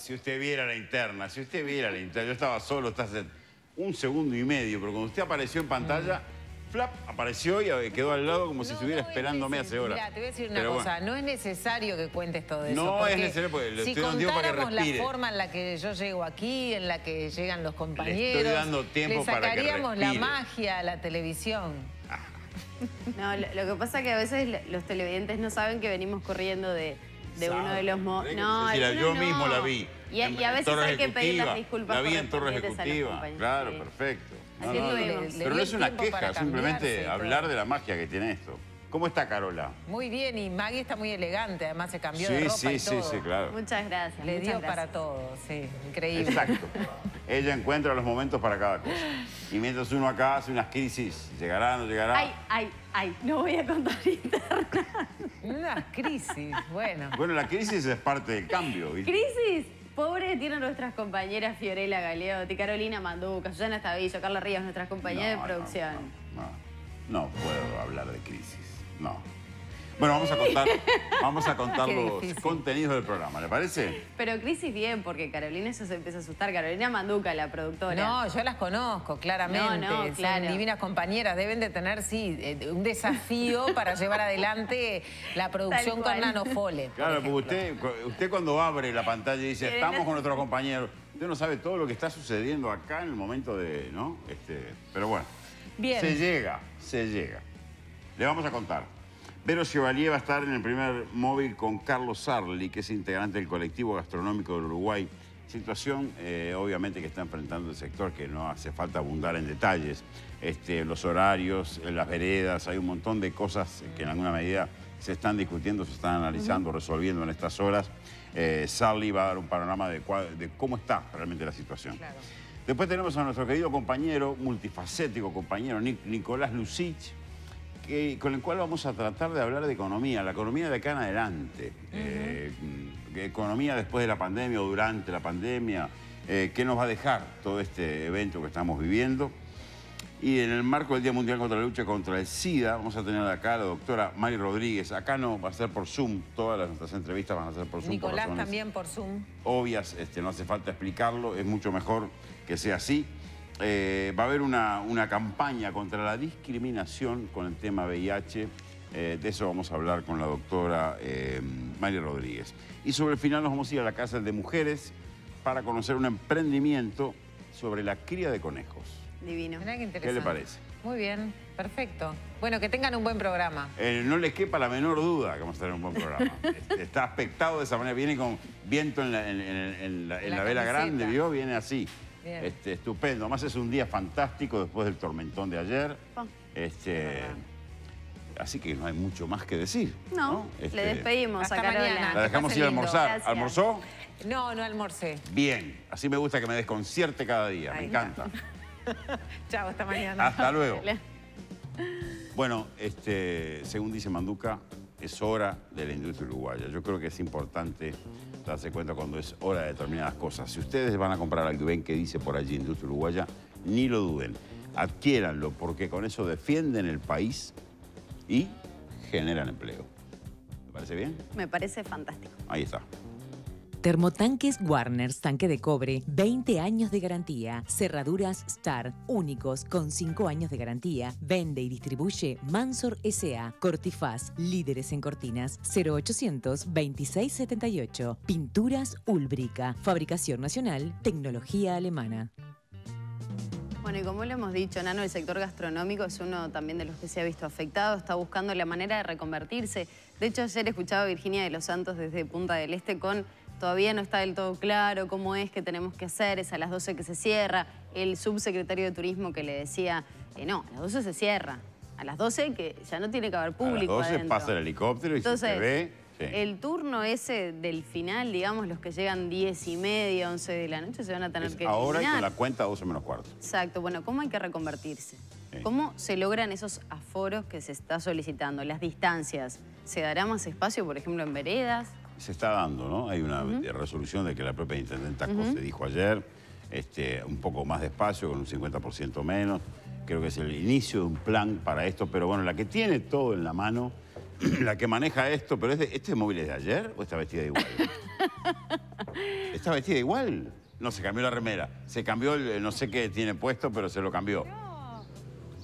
Si usted viera la interna, yo estaba solo hasta hace 1 segundo y medio, pero cuando usted apareció en pantalla, flap, apareció y quedó al lado como si estuviera esperándome hace horas. Mira, te voy a decir una cosa, no es necesario que cuentes todo eso. No es necesario, porque si contáramos la forma en la que yo llego aquí, en la que llegan los compañeros, le estoy dando tiempo para que respire. Le sacaríamos la magia a la televisión. No, lo que pasa es que a veces los televidentes no saben que venimos corriendo de uno de los... No, yo mismo la vi. Y a veces hay que pedir las disculpas. La vi en Torre Ejecutiva. Claro, perfecto. Pero no es una queja, simplemente hablar de la magia que tiene esto. ¿Cómo está Carola? Muy bien, y Maggie está muy elegante, además se cambió de ropa y todo. Sí, claro. Muchas gracias. Le dio para todo, sí, increíble. Exacto. Ella encuentra los momentos para cada cosa. Y mientras uno acá hace unas crisis, ¿llegará, no llegará? Ay, no voy a contar interna. Unas crisis, bueno. Bueno, la crisis es parte del cambio, ¿viste? ¿Crisis? Pobre tienen nuestras compañeras Fiorella Galeotti, Carolina Manduca, Susana Estavillo, Carla Ríos, nuestras compañeras de producción. No puedo hablar de crisis, no. Bueno, vamos a contar los contenidos del programa, ¿le parece? Pero crisis bien, porque Carolina eso se empieza a asustar. Carolina Manduca, la productora. No, yo las conozco, claramente. Son divinas compañeras. Deben de tener, sí, un desafío para llevar adelante la producción con Nanofole. Claro, porque usted cuando abre la pantalla y dice, estamos con nuestros compañeros, usted no sabe todo lo que está sucediendo acá en el momento de, ¿no? Pero bueno, bien. Se llega. Le vamos a contar. Vero Chevalier va a estar en el primer móvil con Carlos Sarli, que es integrante del colectivo gastronómico del Uruguay. Situación, obviamente, que está enfrentando el sector, que no hace falta abundar en detalles. Los horarios, las veredas, hay un montón de cosas que en alguna medida se están discutiendo, se están analizando, resolviendo en estas horas. Sarli va a dar un panorama de cómo está realmente la situación. Claro. Después tenemos a nuestro querido compañero, multifacético compañero, Nicolás Lucich, con el cual vamos a tratar de hablar de economía, la economía de acá en adelante. Economía después de la pandemia o durante la pandemia, qué nos va a dejar todo este evento que estamos viviendo. Y en el marco del Día Mundial contra la Lucha contra el SIDA, vamos a tener acá a la doctora Mari Rodríguez. Acá no, va a ser por Zoom, todas nuestras entrevistas van a ser por Zoom. Nicolás también por Zoom. Obvias, no hace falta explicarlo, es mucho mejor que sea así. Va a haber una campaña contra la discriminación con el tema VIH. De eso vamos a hablar con la doctora Mari Rodríguez. Y sobre el final nos vamos a ir a la cárcel de mujeres para conocer un emprendimiento sobre la cría de conejos. Divino. Mirá qué interesante. ¿Qué le parece? Muy bien, perfecto. Bueno, que tengan un buen programa. No les quepa la menor duda que vamos a tener un buen programa. Está aspectado de esa manera, viene con viento en la vela grande, ¿vio? Viene así. Estupendo. Además es un día fantástico después del tormentón de ayer. Así que no hay mucho más que decir. No, le despedimos a Carola. La dejamos ir a almorzar. Gracias. ¿Almorzó? No almorcé. Bien. Así me gusta que me desconcierte cada día. Me encanta. Chao, hasta mañana. Hasta luego. Bueno, según dice Manduca, es hora de la industria uruguaya. Yo creo que es importante darse cuenta cuando es hora de determinadas cosas. Si ustedes van a comprar algo y ven que dice por allí industria uruguaya, ni lo duden. Adquiéranlo, porque con eso defienden el país y generan empleo. ¿Me parece bien? Me parece fantástico. Ahí está. Termotanques Warners, tanque de cobre, 20 años de garantía. Cerraduras Star, únicos con 5 años de garantía. Vende y distribuye Mansor S.A. Cortifaz, líderes en cortinas, 0800 2678. Pinturas Ulbrica, fabricación nacional, tecnología alemana. Bueno, y como lo hemos dicho, Nano, el sector gastronómico es uno también de los que se ha visto afectado, está buscando la manera de reconvertirse. De hecho, ayer escuchaba a Virginia de los Santos desde Punta del Este con todavía no está del todo claro cómo es que tenemos que hacer, es a las 12 que se cierra. El subsecretario de Turismo que le decía, no, a las 12 se cierra, a las 12 que ya no tiene que haber público a las 12 adentro. pasa el helicóptero y entonces, se ve... Sí. El turno ese del final, digamos, los que llegan 10:30, 11 de la noche, se van a tener que ahora eliminar. Y con la cuenta 12 menos cuarto. Exacto. Bueno, ¿cómo hay que reconvertirse? Sí. ¿Cómo se logran esos aforos que se está solicitando? Las distancias. ¿Se dará más espacio, por ejemplo, en veredas? Se está dando, ¿no? Hay una resolución de que la propia intendenta se dijo ayer, un poco más de espacio, con un 50% menos. Creo que es el inicio de un plan para esto, pero bueno, la que tiene todo en la mano, la que maneja esto, pero ¿este móvil es de ayer o está vestida de igual? está vestida igual. No, se cambió la remera. Se cambió el no sé qué tiene puesto, pero se lo cambió. No.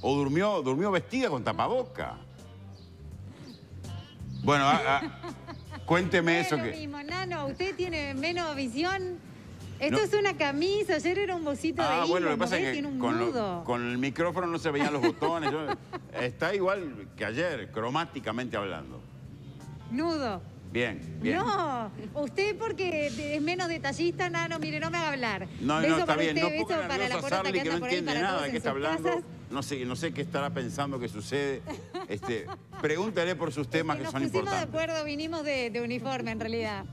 O durmió vestida con tapaboca. Bueno, cuénteme eso No es que... lo mismo, Nano, usted tiene menos visión. Esto es una camisa, ayer era un bolsito de hilo, bueno, lo que pasa es que tiene un nudo. con el micrófono no se veían los botones. Está igual que ayer, cromáticamente hablando. Nudo. Bien, bien. No, usted porque es menos detallista, Nano, mire, no me haga hablar. No, Beso está para bien. usted, No ponga beso para la nervioso a porota Sarli, que que no anda por ahí entiende para nada todos de qué en está sus hablando. casas. No sé qué estará pensando que sucede. Pregúntale por sus temas que son importantes. Nos pusimos de acuerdo, vinimos de uniforme en realidad.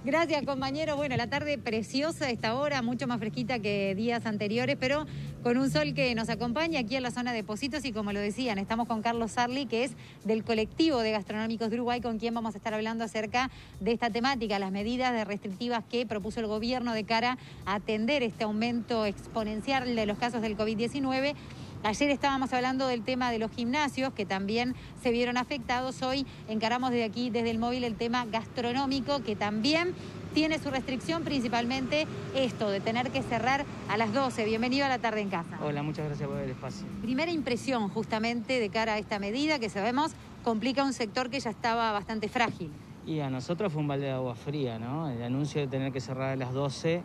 Gracias, compañero. Bueno, la tarde preciosa a esta hora, mucho más fresquita que días anteriores, pero con un sol que nos acompaña aquí en la zona de Pocitos y como lo decían, estamos con Carlos Sarli, que es del colectivo de gastronómicos de Uruguay, con quien vamos a estar hablando acerca de esta temática, las medidas restrictivas que propuso el gobierno de cara a atender este aumento exponencial de los casos del COVID-19. Ayer estábamos hablando del tema de los gimnasios, que también se vieron afectados. Hoy encaramos desde aquí, desde el móvil, el tema gastronómico, que también tiene su restricción, principalmente esto, de tener que cerrar a las 12. Bienvenido a La Tarde en Casa. Hola, muchas gracias por el espacio. Primera impresión, justamente, de cara a esta medida, que sabemos complica un sector que ya estaba bastante frágil. Y a nosotros fue un balde de agua fría, ¿no? El anuncio de tener que cerrar a las 12...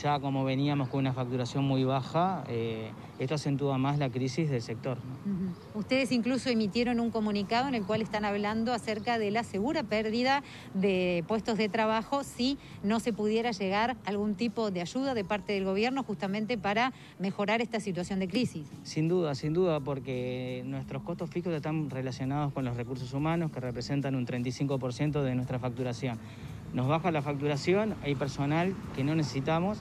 ya como veníamos con una facturación muy baja, esto acentúa más la crisis del sector, ¿no? Ustedes incluso emitieron un comunicado en el cual están hablando acerca de la segura pérdida de puestos de trabajo si no se pudiera llegar a algún tipo de ayuda de parte del gobierno justamente para mejorar esta situación de crisis. Sin duda, porque nuestros costos fijos están relacionados con los recursos humanos, que representan un 35% de nuestra facturación. Nos baja la facturación, hay personal que no necesitamos,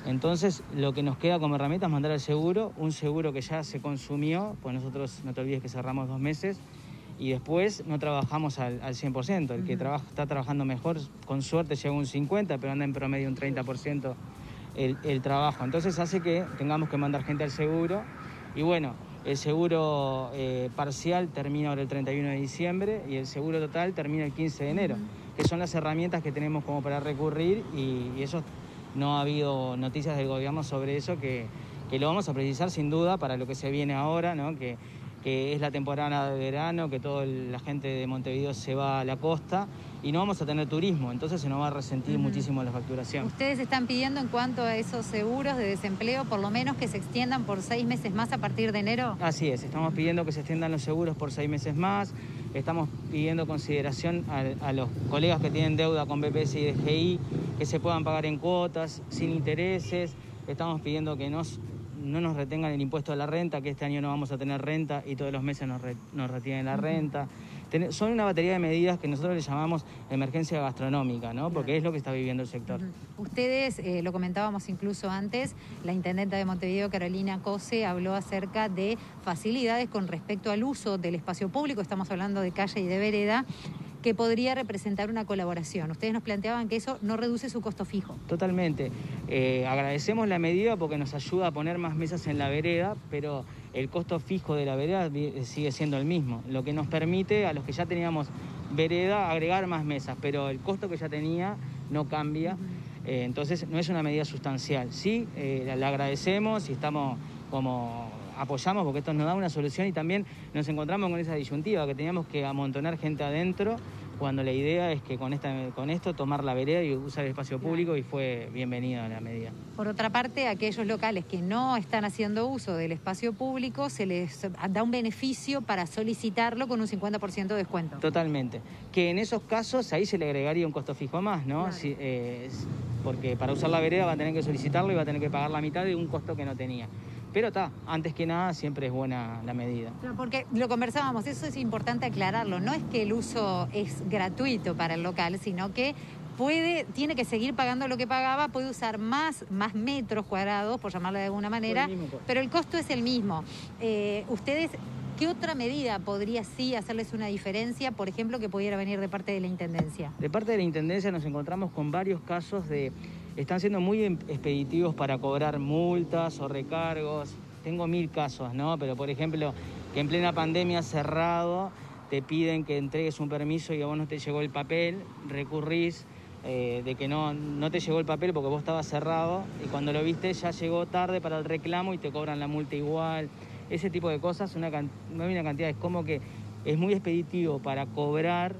entonces lo que nos queda como herramienta es mandar el seguro, un seguro que ya se consumió, pues nosotros, no te olvides que cerramos 2 meses, y después no trabajamos al 100%, el que está trabajando mejor, con suerte llega a un 50%, pero anda en promedio un 30% el trabajo, entonces hace que tengamos que mandar gente al seguro, y bueno, el seguro parcial termina ahora el 31 de diciembre y el seguro total termina el 15 de enero. Que son las herramientas que tenemos como para recurrir y eso no ha habido noticias del gobierno sobre eso, que lo vamos a precisar sin duda para lo que se viene ahora, ¿no? Que es la temporada de verano, que toda la gente de Montevideo se va a la costa y no vamos a tener turismo, entonces se nos va a resentir muchísimo la facturación. Ustedes están pidiendo en cuanto a esos seguros de desempleo, por lo menos que se extiendan por 6 meses más a partir de enero. Así es, estamos pidiendo que se extiendan los seguros por 6 meses más, estamos pidiendo consideración a los colegas que tienen deuda con BPS y DGI, que se puedan pagar en cuotas, sin intereses, estamos pidiendo que no nos retengan el impuesto de la renta, que este año no vamos a tener renta y todos los meses nos retienen la renta. Son una batería de medidas que nosotros le llamamos emergencia gastronómica, ¿no? Porque es lo que está viviendo el sector. Ustedes, lo comentábamos incluso antes, la intendenta de Montevideo, Carolina Cose, habló acerca de facilidades con respecto al uso del espacio público, estamos hablando de calle y de vereda, que podría representar una colaboración. Ustedes nos planteaban que eso no reduce su costo fijo. Totalmente. Agradecemos la medida porque nos ayuda a poner más mesas en la vereda, pero el costo fijo de la vereda sigue siendo el mismo, lo que nos permite a los que ya teníamos vereda agregar más mesas, pero el costo que ya tenía no cambia, entonces no es una medida sustancial. Sí, la agradecemos y estamos como apoyamos porque esto nos da una solución y también nos encontramos con esa disyuntiva que teníamos que amontonar gente adentro cuando la idea es que con esto tomar la vereda y usar el espacio público y fue bienvenida la medida. Por otra parte, a aquellos locales que no están haciendo uso del espacio público se les da un beneficio para solicitarlo con un 50% de descuento. Totalmente. Que en esos casos ahí se le agregaría un costo fijo más, ¿no? Claro. Si, porque para usar la vereda va a tener que solicitarlo y va a tener que pagar la mitad de un costo que no tenía. Pero antes que nada siempre es buena la medida. Porque lo conversábamos, eso es importante aclararlo, no es que el uso es gratuito para el local, sino que tiene que seguir pagando lo que pagaba, puede usar más metros cuadrados, por llamarlo de alguna manera, pero el costo es el mismo. ¿Ustedes qué otra medida podría sí hacerles una diferencia, por ejemplo, que pudiera venir de parte de la Intendencia? De parte de la Intendencia nos encontramos con varios casos están siendo muy expeditivos para cobrar multas o recargos. Tengo 1000 casos, ¿no? Pero, por ejemplo, que en plena pandemia cerrado te piden que entregues un permiso y a vos no te llegó el papel, recurrís, de que no te llegó el papel porque vos estabas cerrado y cuando lo viste ya llegó tarde para el reclamo y te cobran la multa igual. Ese tipo de cosas, no hay una cantidad, es como que es muy expeditivo para cobrar,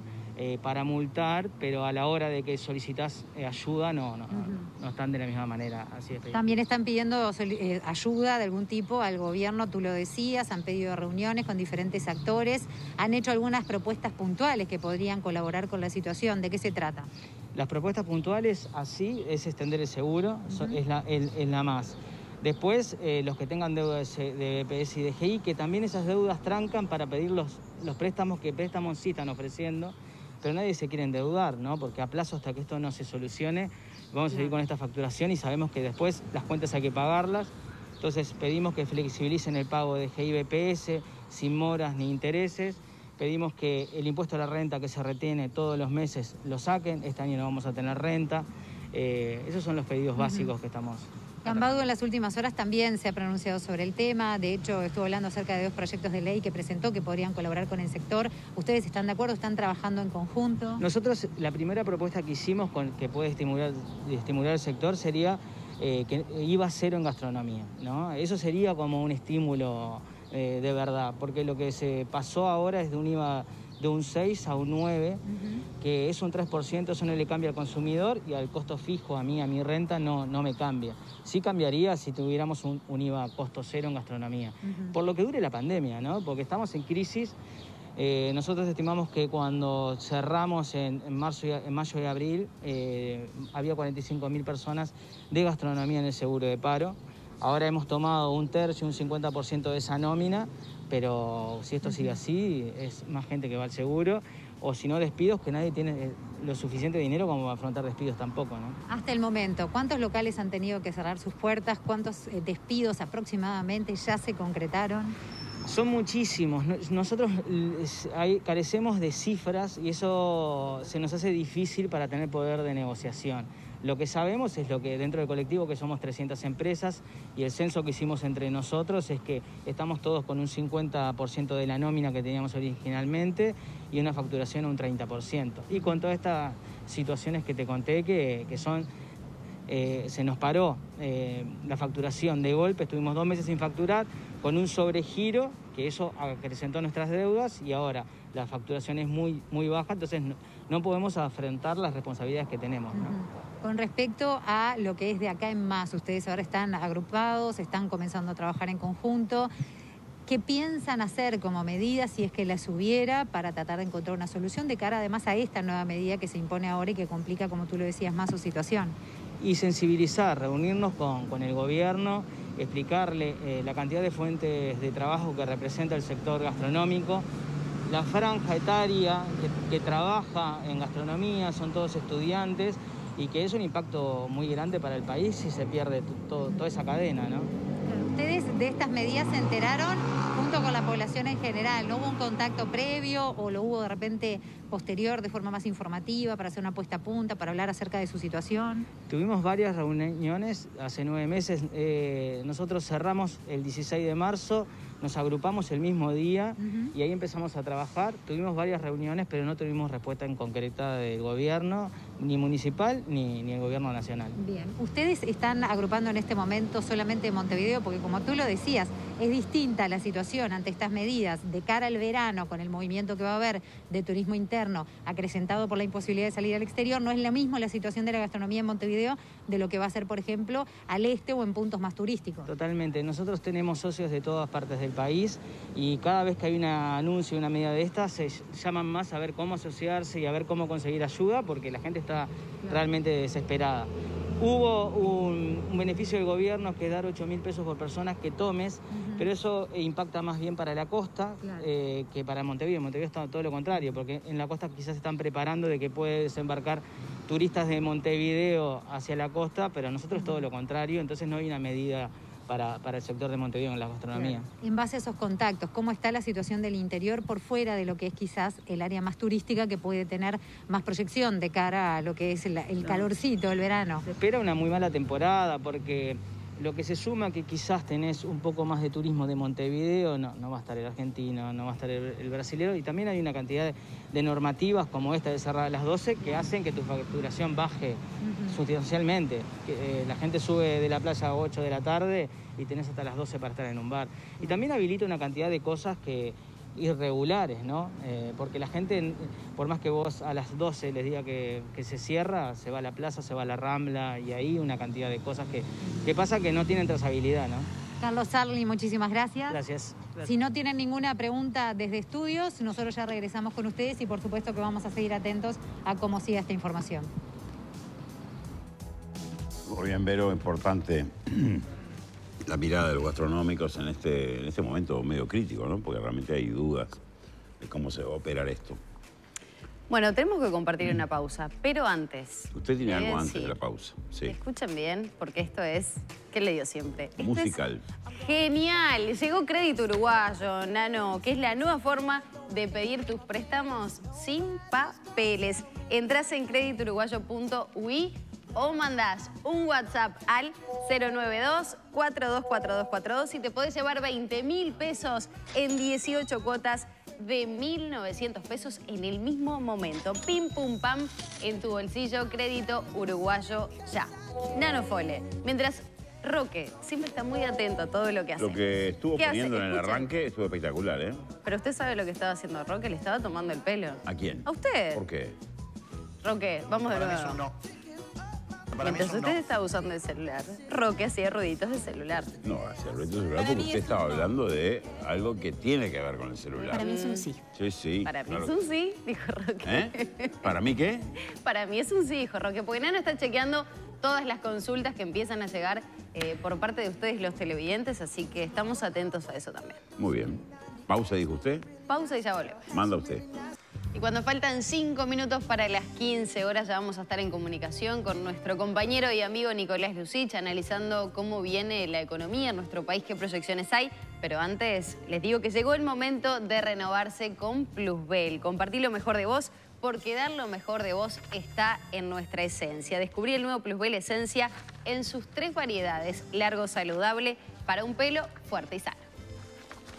para multar, pero a la hora de que solicitas ayuda no están de la misma manera. Así es. También están pidiendo ayuda de algún tipo al gobierno, tú lo decías, han pedido reuniones con diferentes actores, han hecho algunas propuestas puntuales que podrían colaborar con la situación. ¿De qué se trata? Las propuestas puntuales así es extender el seguro, es la más. Después, los que tengan deudas de BPS y de GI, que también esas deudas trancan para pedir los préstamos, que préstamos sí están ofreciendo, pero nadie se quiere endeudar, ¿no? Porque a plazo, hasta que esto no se solucione, vamos a seguir con esta facturación y sabemos que después las cuentas hay que pagarlas. Entonces pedimos que flexibilicen el pago de GI y BPS sin moras ni intereses. Pedimos que el impuesto a la renta que se retiene todos los meses lo saquen. Este año no vamos a tener renta. Esos son los pedidos básicos que estamos... Cambaду en las últimas horas también se ha pronunciado sobre el tema. De hecho, estuvo hablando acerca de 2 proyectos de ley que presentó que podrían colaborar con el sector. ¿Ustedes están de acuerdo? ¿Están trabajando en conjunto? Nosotros, la primera propuesta que hicimos que puede estimular el sector sería que IVA cero en gastronomía, ¿no? Eso sería como un estímulo de verdad, porque lo que se pasó ahora es de un IVA de un 6 a un 9, que es un 3%, eso no le cambia al consumidor y al costo fijo, a mi renta no me cambia. Sí cambiaría si tuviéramos un IVA costo cero en gastronomía, por lo que dure la pandemia, ¿no? Porque estamos en crisis. Nosotros estimamos que cuando cerramos en mayo y abril, había 45.000 personas de gastronomía en el seguro de paro. Ahora hemos tomado un tercio, un 50% de esa nómina, pero si esto sigue así, es más gente que va al seguro, o si no despidos, que nadie tiene lo suficiente dinero como para afrontar despidos tampoco, ¿no? Hasta el momento, ¿cuántos locales han tenido que cerrar sus puertas? ¿Cuántos despidos aproximadamente ya se concretaron? Son muchísimos. Nosotros carecemos de cifras y eso se nos hace difícil para tener poder de negociación. Lo que sabemos es lo que dentro del colectivo, que somos 300 empresas, y el censo que hicimos entre nosotros es que estamos todos con un 50% de la nómina que teníamos originalmente y una facturación un 30%. Y con todas estas situaciones que te conté que son... se nos paró la facturación de golpe, estuvimos 2 meses sin facturar, con un sobregiro, que eso acrecentó nuestras deudas y ahora la facturación es muy baja, entonces no podemos afrontar las responsabilidades que tenemos, ¿no? Con respecto a lo que es de acá en más, ustedes ahora están agrupados, están comenzando a trabajar en conjunto. ¿Qué piensan hacer como medida, si es que las hubiera, para tratar de encontrar una solución de cara además a esta nueva medida que se impone ahora y que complica, como tú lo decías, más su situación? Y sensibilizar, reunirnos con el gobierno, explicarle la cantidad de fuentes de trabajo que representa el sector gastronómico, la franja etaria que trabaja en gastronomía, son todos estudiantes, y que es un impacto muy grande para el país si se pierde toda esa cadena, ¿no? Ustedes de estas medidas se enteraron junto con la población en general, ¿no hubo un contacto previo o lo hubo de repente posterior de forma más informativa para hacer una puesta a punta, para hablar acerca de su situación? Tuvimos varias reuniones hace 9 meses, nosotros cerramos el 16 de marzo, nos agrupamos el mismo día y ahí empezamos a trabajar. Tuvimos varias reuniones, pero no tuvimos respuesta en concreta del gobierno, ni municipal, ni el gobierno nacional. Bien, ustedes están agrupando en este momento solamente en Montevideo, porque como tú lo decías, es distinta la situación ante estas medidas de cara al verano, con el movimiento que va a haber de turismo interno, acrecentado por la imposibilidad de salir al exterior. No es lo mismo la situación de la gastronomía en Montevideo de lo que va a ser, por ejemplo, al este o en puntos más turísticos. Totalmente. Nosotros tenemos socios de todas partes del país y cada vez que hay un anuncio, una medida de estas, se llaman más a ver cómo asociarse y a ver cómo conseguir ayuda, porque la gente está realmente desesperada. Hubo un beneficio del gobierno que es dar 8.000 pesos por persona que tomes, pero eso impacta más bien para la costa que para Montevideo. En Montevideo está todo lo contrario, porque en la costa quizás se están preparando de que puede desembarcar turistas de Montevideo hacia la costa, pero nosotros todo lo contrario, entonces no hay una medida para el sector de Montevideo en la gastronomía. En base a esos contactos, ¿cómo está la situación del interior por fuera de lo que es quizás el área más turística que puede tener más proyección de cara a lo que es el calorcito, el verano? Se espera una muy mala temporada porque Lo que se suma que quizás tenés un poco más de turismo de Montevideo, no va a estar el argentino, no va a estar el brasilero, y también hay una cantidad de normativas como esta de cerrar a las 12 que hacen que tu facturación baje sustancialmente. La gente sube de la playa a 8 de la tarde y tenés hasta las 12 para estar en un bar. Y también habilita una cantidad de cosas irregulares, ¿no? Porque la gente, por más que vos a las 12 les diga que se cierra, se va a la plaza, se va a la Rambla, y ahí una cantidad de cosas que pasa que no tienen trazabilidad, ¿no? Carlos Sarli, muchísimas gracias. Gracias. Si no tienen ninguna pregunta desde estudios, nosotros ya regresamos con ustedes y por supuesto que vamos a seguir atentos a cómo siga esta información. Muy bien, Vero, importante la mirada de los gastronómicos en este momento medio crítico, ¿no? Porque realmente hay dudas de cómo se va a operar esto. Bueno, tenemos que compartir una pausa, pero antes... Usted tiene algo antes de la pausa. Sí. Escuchen bien, porque esto es... ¿Qué le dio siempre? Esto musical. Genial. Llegó Crédito Uruguayo, Nano, que es la nueva forma de pedir tus préstamos sin papeles. Entrás en creditouruguayo.ui o mandás un WhatsApp al 092-424242 y te podés llevar 20.000 pesos en 18 cuotas de 1.900 pesos en el mismo momento. Pim, pum, pam, en tu bolsillo. Crédito Uruguayo ya. Nanofole. Mientras Roque siempre está muy atento a todo lo que hace. Lo que estuvo poniendo en el Escuchen. arranque estuvo espectacular, ¿eh? Pero usted sabe lo que estaba haciendo Roque, le estaba tomando el pelo. ¿A quién? ¿A usted? ¿Por qué? Roque, vamos de nuevo. Para mí es un no. Mientras usted estaba usando el celular, Roque hacía ruiditos de celular. No, hacia el ruido celular porque usted estaba hablando de algo que tiene que ver con el celular. Para mí es un sí. Sí, sí. Para mí claro. es un sí, dijo Roque. ¿Eh? ¿Para mí qué? Para mí es un sí, dijo Roque, porque Nano está chequeando todas las consultas que empiezan a llegar por parte de ustedes los televidentes, así que estamos atentos a eso también. Muy bien. Pausa, dijo usted. Pausa y ya volvemos. Manda usted. Y cuando faltan 5 minutos para las 15 horas ya vamos a estar en comunicación con nuestro compañero y amigo Nicolás Lucich, analizando cómo viene la economía en nuestro país, qué proyecciones hay. Pero antes les digo que llegó el momento de renovarse con Plusbel. Compartí lo mejor de vos, porque dar lo mejor de vos está en nuestra esencia. Descubrí el nuevo Plusbel Esencia en sus 3 variedades. Largo, saludable, para un pelo fuerte y sano.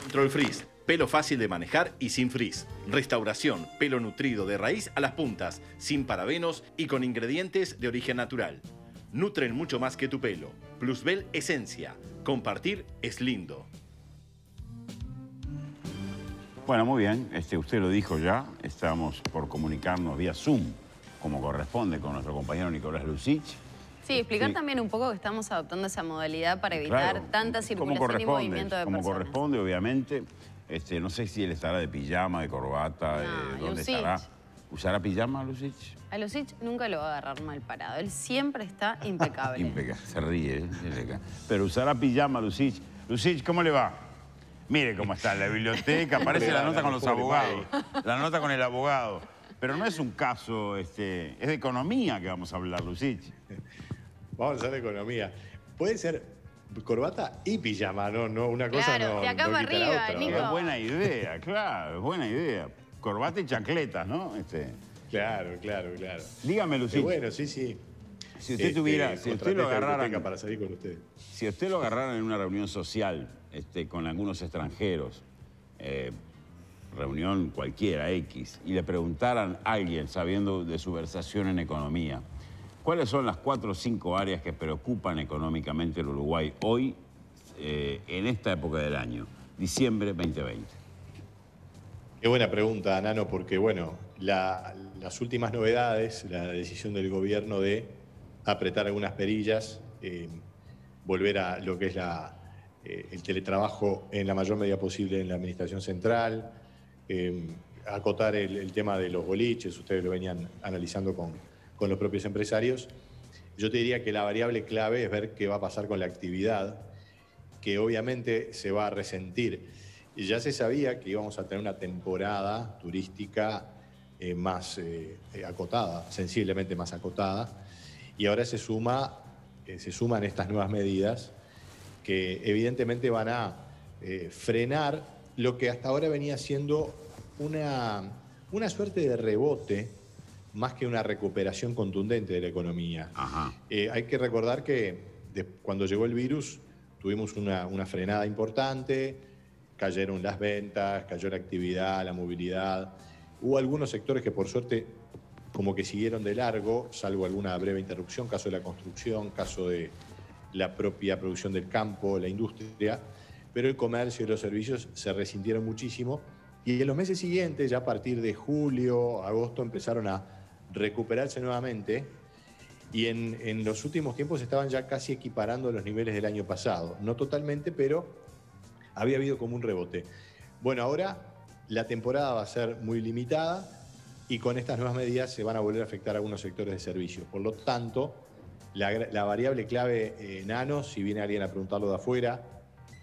Control Freeze. Pelo fácil de manejar y sin frizz. Restauración, pelo nutrido de raíz a las puntas, sin parabenos y con ingredientes de origen natural. Nutren mucho más que tu pelo. Plusbel Esencia. Compartir es lindo. Bueno, muy bien. Usted lo dijo ya. Estamos por comunicarnos vía Zoom, como corresponde, con nuestro compañero Nicolás Lucich. Sí, explicar también un poco que estamos adoptando esa modalidad para evitar tanta circulación y movimiento de personas. Como corresponde, obviamente. No sé si él estará de pijama, de corbata, dónde estará. ¿Usará pijama, Lucich? A Lucich nunca lo va a agarrar mal parado. Él siempre está impecable. Impecable, se ríe. Pero usará pijama, Lucich. Lucich, ¿cómo le va? Mire cómo está en la biblioteca, aparece la nota con los abogados. La nota con el abogado. Pero no es un caso, es de economía que vamos a hablar, Lucich. Vamos a hablar de economía. Puede ser corbata y pijama, no una cosa claro, no. de acá no para quita la arriba, otra, Nico. ¿no? Es buena idea, claro, es buena idea. Corbata y chancletas, ¿no? Claro. Dígame, Lucich. Bueno, sí. Si usted tuviera, si usted lo agarrara, para salir con usted. Si usted lo agarrara en una reunión social, con algunos extranjeros, reunión cualquiera, X, y le preguntaran a alguien, sabiendo de su versación en economía, ¿cuáles son las 4 o 5 áreas que preocupan económicamente el Uruguay hoy, en esta época del año, diciembre 2020? Qué buena pregunta, Nano, porque bueno, las últimas novedades, la decisión del gobierno de apretar algunas perillas, volver a lo que es el teletrabajo en la mayor medida posible en la administración central, acotar el tema de los boliches, ustedes lo venían analizando con los propios empresarios. Yo te diría que la variable clave es ver qué va a pasar con la actividad, que obviamente se va a resentir. Ya se sabía que íbamos a tener una temporada turística más acotada, sensiblemente más acotada, y ahora se suman estas nuevas medidas que evidentemente van a frenar lo que hasta ahora venía siendo una suerte de rebote más que una recuperación contundente de la economía. Ajá. Hay que recordar que cuando llegó el virus tuvimos una frenada importante, cayeron las ventas, cayó la actividad, la movilidad. Hubo algunos sectores que por suerte como que siguieron de largo, salvo alguna breve interrupción, caso de la construcción, caso de la propia producción del campo, la industria, pero el comercio y los servicios se resintieron muchísimo y en los meses siguientes, ya a partir de julio, agosto, empezaron a recuperarse nuevamente y en los últimos tiempos estaban ya casi equiparando los niveles del año pasado. No totalmente, pero había habido como un rebote. Bueno, ahora la temporada va a ser muy limitada y con estas nuevas medidas se van a volver a afectar algunos sectores de servicios. Por lo tanto, la variable clave, Nano, si viene alguien a preguntarlo de afuera,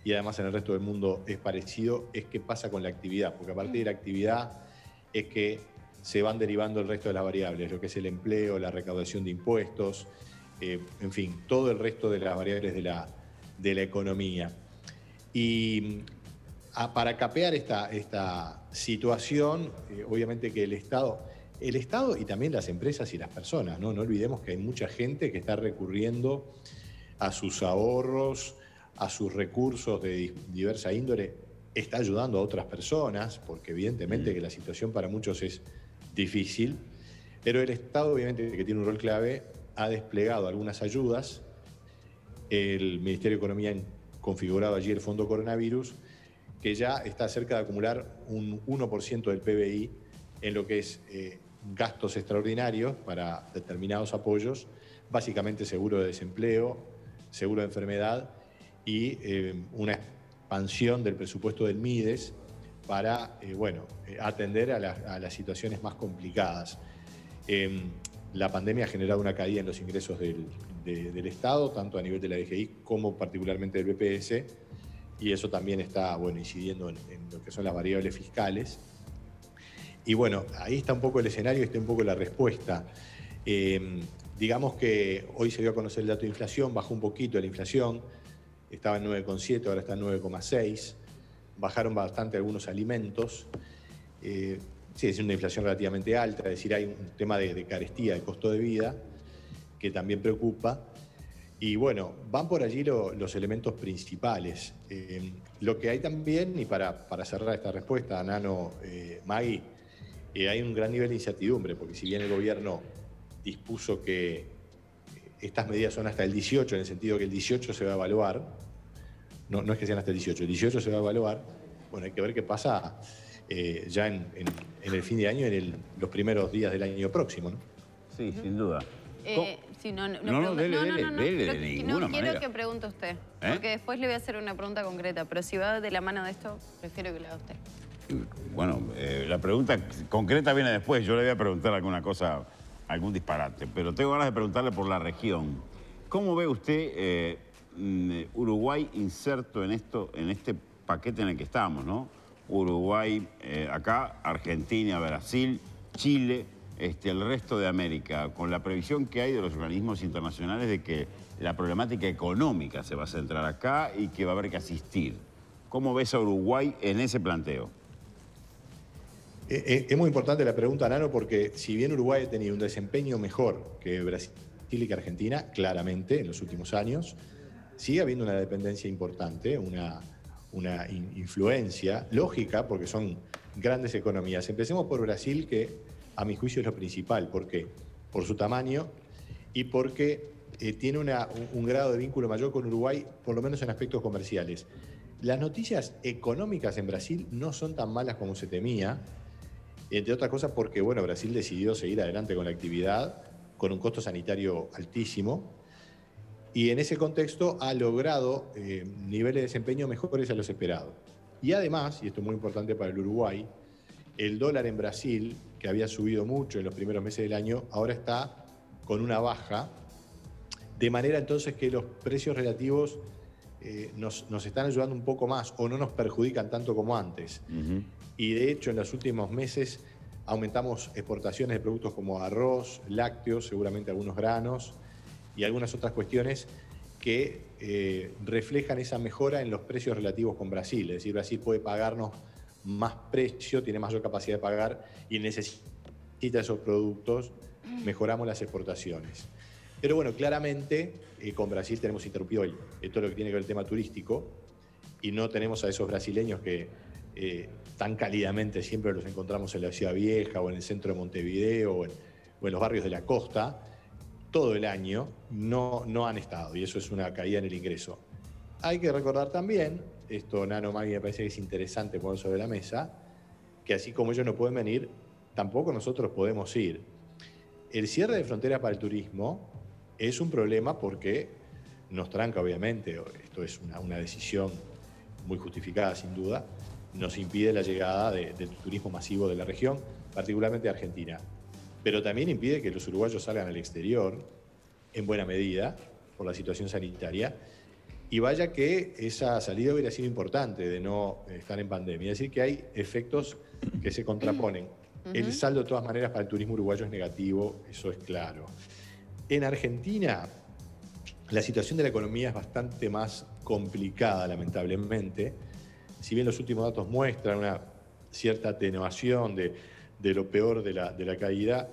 y además en el resto del mundo es parecido, es qué pasa con la actividad, porque a partir de la actividad es que se van derivando el resto de las variables, lo que es el empleo, la recaudación de impuestos, en fin, todo el resto de las variables de la economía. Y para capear esta situación, obviamente que el Estado y también las empresas y las personas, ¿no? No olvidemos que hay mucha gente que está recurriendo a sus ahorros, a sus recursos de diversa índole, está ayudando a otras personas, porque evidentemente que la situación para muchos es difícil, pero el Estado, obviamente que tiene un rol clave, ha desplegado algunas ayudas. El Ministerio de Economía ha configurado allí el Fondo Coronavirus, que ya está cerca de acumular un 1% del PBI en lo que es gastos extraordinarios para determinados apoyos, básicamente seguro de desempleo, seguro de enfermedad y una expansión del presupuesto del MIDES para atender a las situaciones más complicadas. La pandemia ha generado una caída en los ingresos del Estado, tanto a nivel de la DGI como particularmente del BPS, y eso también está incidiendo en lo que son las variables fiscales. Y bueno, ahí está un poco el escenario y está un poco la respuesta. Digamos que hoy se dio a conocer el dato de inflación, bajó un poquito la inflación, estaba en 9,7, ahora está en 9,6, bajaron bastante algunos alimentos. Sí, es una inflación relativamente alta, es decir, hay un tema de carestía, de costo de vida, que también preocupa. Y bueno, van por allí los elementos principales. Lo que hay también, y para cerrar esta respuesta, Nano, Maggie, hay un gran nivel de incertidumbre, porque si bien el gobierno dispuso que estas medidas son hasta el 18, en el sentido que el 18 se va a evaluar, no es que sean hasta el 18, el 18 se va a evaluar, bueno, hay que ver qué pasa ya en el fin de año, los primeros días del año próximo, ¿no? Sí, sin duda. Sí, no quiero manera. Que pregunte usted, porque después le voy a hacer una pregunta concreta, pero si va de la mano de esto, prefiero que lo haga usted. Bueno, la pregunta concreta viene después. Yo le voy a preguntar alguna cosa, algún disparate, pero tengo ganas de preguntarle por la región. ¿Cómo ve usted Uruguay inserto en este paquete en el que estamos, ¿no? Uruguay acá, Argentina, Brasil, Chile, el resto de América, con la previsión que hay de los organismos internacionales de que la problemática económica se va a centrar acá y que va a haber que asistir. ¿Cómo ves a Uruguay en ese planteo? Es muy importante la pregunta, Nano, porque si bien Uruguay ha tenido un desempeño mejor que Brasil y que Argentina, claramente, en los últimos años, sigue habiendo una dependencia importante, una influencia lógica, porque son grandes economías. Empecemos por Brasil, que a mi juicio es lo principal. ¿Por qué? Por su tamaño y porque tiene un grado de vínculo mayor con Uruguay, por lo menos en aspectos comerciales. Las noticias económicas en Brasil no son tan malas como se temía, entre otras cosas porque, Brasil decidió seguir adelante con la actividad, con un costo sanitario altísimo, y en ese contexto ha logrado niveles de desempeño mejores a los esperados. Y además, y esto es muy importante para el Uruguay, el dólar en Brasil, que había subido mucho en los primeros meses del año, ahora está con una baja, de manera entonces que los precios relativos nos están ayudando un poco más o no nos perjudican tanto como antes. Y de hecho en los últimos meses aumentamos exportaciones de productos como arroz, lácteos, seguramente algunos granos y algunas otras cuestiones que reflejan esa mejora en los precios relativos con Brasil. Es decir, Brasil puede pagarnos más precio, tiene mayor capacidad de pagar y necesita esos productos, mejoramos las exportaciones. Pero bueno, claramente con Brasil tenemos interrumpido todo lo que tiene que ver el tema turístico y no tenemos a esos brasileños que tan cálidamente siempre los encontramos en la Ciudad Vieja o en el centro de Montevideo o en los barrios de la costa. Todo el año no han estado y eso es una caída en el ingreso. Hay que recordar también, esto Nano Magui me parece que es interesante poner sobre la mesa, que así como ellos no pueden venir, tampoco nosotros podemos ir. El cierre de fronteras para el turismo es un problema porque nos tranca, obviamente, esto es una decisión muy justificada sin duda, nos impide la llegada del turismo masivo de la región, particularmente de Argentina. Pero también impide que los uruguayos salgan al exterior, en buena medida, por la situación sanitaria, y vaya que esa salida hubiera sido importante de no estar en pandemia. Es decir, que hay efectos que se contraponen. El saldo, de todas maneras, para el turismo uruguayo es negativo, eso es claro. En Argentina, la situación de la economía es bastante más complicada, lamentablemente. Si bien los últimos datos muestran una cierta atenuación de lo peor de la caída,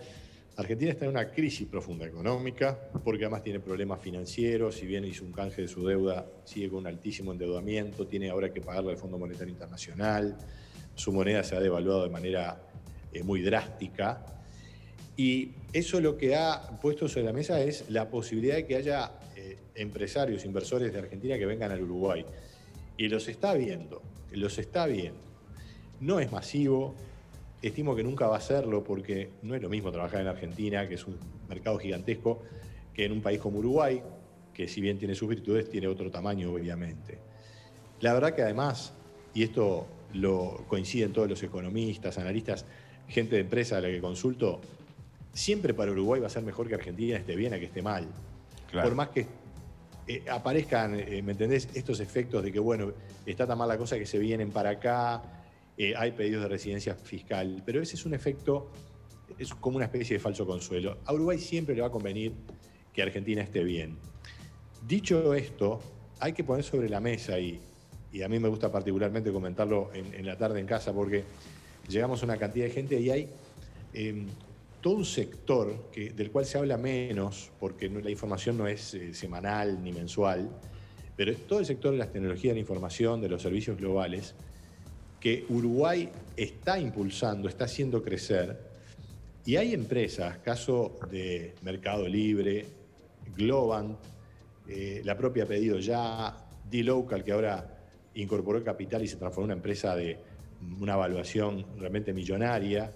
Argentina está en una crisis profunda económica, porque además tiene problemas financieros, si bien hizo un canje de su deuda, sigue con un altísimo endeudamiento, tiene ahora que pagarle al Fondo Monetario Internacional, su moneda se ha devaluado de manera muy drástica, y eso lo que ha puesto sobre la mesa es la posibilidad de que haya empresarios, inversores de Argentina que vengan al Uruguay. Y los está viendo. No es masivo, estimo que nunca va a serlo porque no es lo mismo trabajar en Argentina, que es un mercado gigantesco, que en un país como Uruguay, que si bien tiene sus virtudes, tiene otro tamaño, obviamente. La verdad que además, y esto lo coinciden todos los economistas, analistas, gente de empresa a la que consulto, siempre para Uruguay va a ser mejor que Argentina esté bien a que esté mal. Claro. Por más que aparezcan, ¿me entendés?, estos efectos de que, bueno, está tan mal la cosa que se vienen para acá, hay pedidos de residencia fiscal, pero ese es un efecto, es como una especie de falso consuelo. A Uruguay siempre le va a convenir que Argentina esté bien. Dicho esto, hay que poner sobre la mesa, y a mí me gusta particularmente comentarlo en la tarde en casa, porque llegamos a una cantidad de gente y hay todo un sector del cual se habla menos, porque la información no es semanal ni mensual, pero es todo el sector de las tecnologías de la información, de los servicios globales, que Uruguay está impulsando, está haciendo crecer, y hay empresas, caso de Mercado Libre, Globant, la propia Pedido Ya, dLocal, que ahora incorporó el capital y se transformó en una empresa de una evaluación realmente millonaria.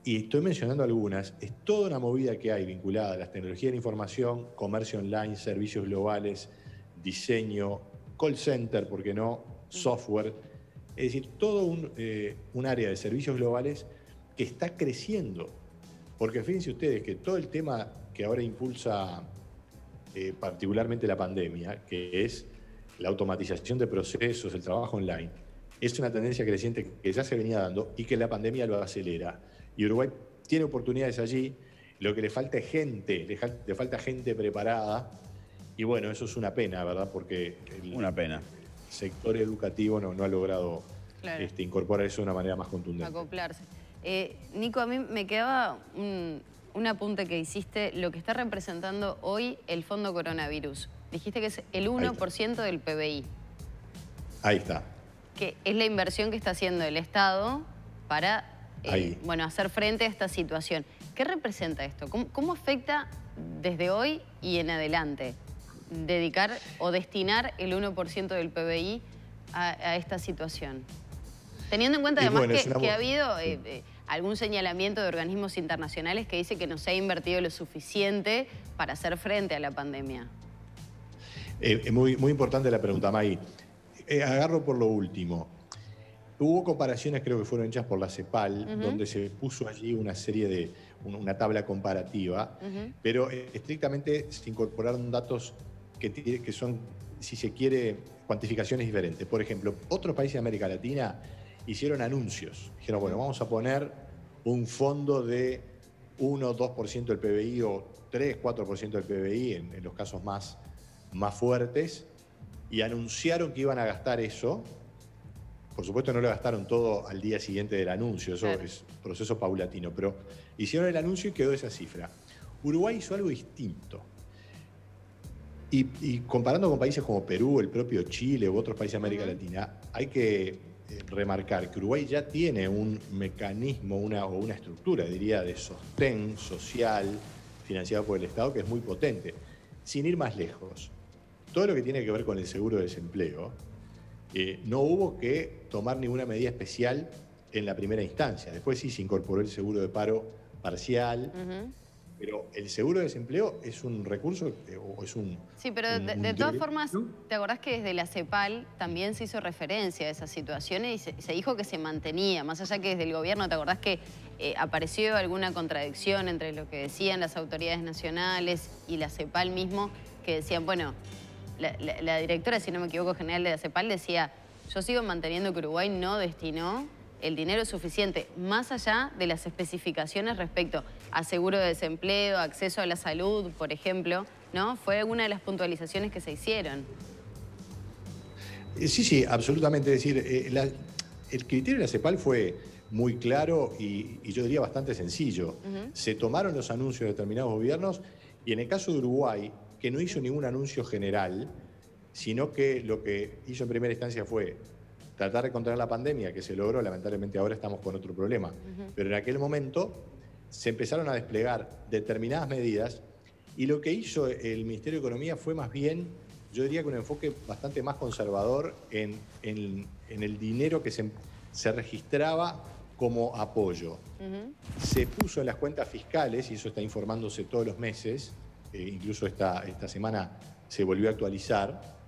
Y estoy mencionando algunas, es toda una movida que hay vinculada a las tecnologías de la información, comercio online, servicios globales, diseño, call center, ¿por qué no?, software. Es decir, todo un área de servicios globales que está creciendo. Porque fíjense ustedes que todo el tema que ahora impulsa particularmente la pandemia, que es la automatización de procesos, el trabajo online, es una tendencia creciente que ya se venía dando y que la pandemia lo acelera. Y Uruguay tiene oportunidades allí, lo que le falta es gente, le falta gente preparada. Y bueno, eso es una pena, ¿verdad? Porque el sector educativo no ha logrado incorporar eso de una manera más contundente. Acoplarse. Nico, a mí me quedaba un apunte que hiciste, lo que está representando hoy el Fondo Coronavirus. Dijiste que es el 1% del PBI. Ahí está. Que es la inversión que está haciendo el Estado para hacer frente a esta situación. ¿Qué representa esto? ¿Cómo afecta desde hoy y en adelante dedicar o destinar el 1% del PBI a esta situación? Teniendo en cuenta además que ha habido algún señalamiento de organismos internacionales que dice que no se ha invertido lo suficiente para hacer frente a la pandemia. Muy importante la pregunta, Magui. Agarro por lo último. Hubo comparaciones, creo que fueron hechas por la CEPAL, donde se puso allí una serie de, una tabla comparativa, pero estrictamente se incorporaron datos que son, si se quiere, cuantificaciones diferentes. Por ejemplo, otros países de América Latina hicieron anuncios. Dijeron, bueno, vamos a poner un fondo de 1 o 2% del PBI o 3, 4% del PBI en los casos más fuertes, y anunciaron que iban a gastar eso. Por supuesto no lo gastaron todo al día siguiente del anuncio, eso es proceso paulatino, pero hicieron el anuncio y quedó esa cifra. Uruguay hizo algo distinto. Y comparando con países como Perú, el propio Chile u otros países de América Latina, hay que remarcar que Uruguay ya tiene un mecanismo o una estructura, diría, de sostén social financiado por el Estado que es muy potente. Sin ir más lejos, todo lo que tiene que ver con el seguro de desempleo, no hubo que tomar ninguna medida especial en la primera instancia. Después sí se incorporó el seguro de paro parcial, pero el seguro de desempleo es un recurso o es un... Sí, pero de todas formas, ¿te acordás que desde la CEPAL también se hizo referencia a esas situaciones y se dijo que se mantenía? Más allá que desde el gobierno, ¿te acordás que apareció alguna contradicción entre lo que decían las autoridades nacionales y la CEPAL mismo? Que decían, bueno, la directora, si no me equivoco, general de la CEPAL decía, yo sigo manteniendo que Uruguay no destinó el dinero suficiente, más allá de las especificaciones respecto a seguro de desempleo, acceso a la salud, por ejemplo, ¿no? Fue una de las puntualizaciones que se hicieron. Sí, absolutamente. Es decir, el criterio de la CEPAL fue muy claro y yo diría bastante sencillo. Se tomaron los anuncios de determinados gobiernos y en el caso de Uruguay, que no hizo ningún anuncio general, sino que lo que hizo en primera instancia fue tratar de controlar la pandemia, que se logró, lamentablemente ahora estamos con otro problema. Pero en aquel momento se empezaron a desplegar determinadas medidas y lo que hizo el Ministerio de Economía fue más bien, yo diría que un enfoque bastante más conservador en el dinero que se registraba como apoyo. Se puso en las cuentas fiscales, y eso está informándose todos los meses, incluso esta semana se volvió a actualizar,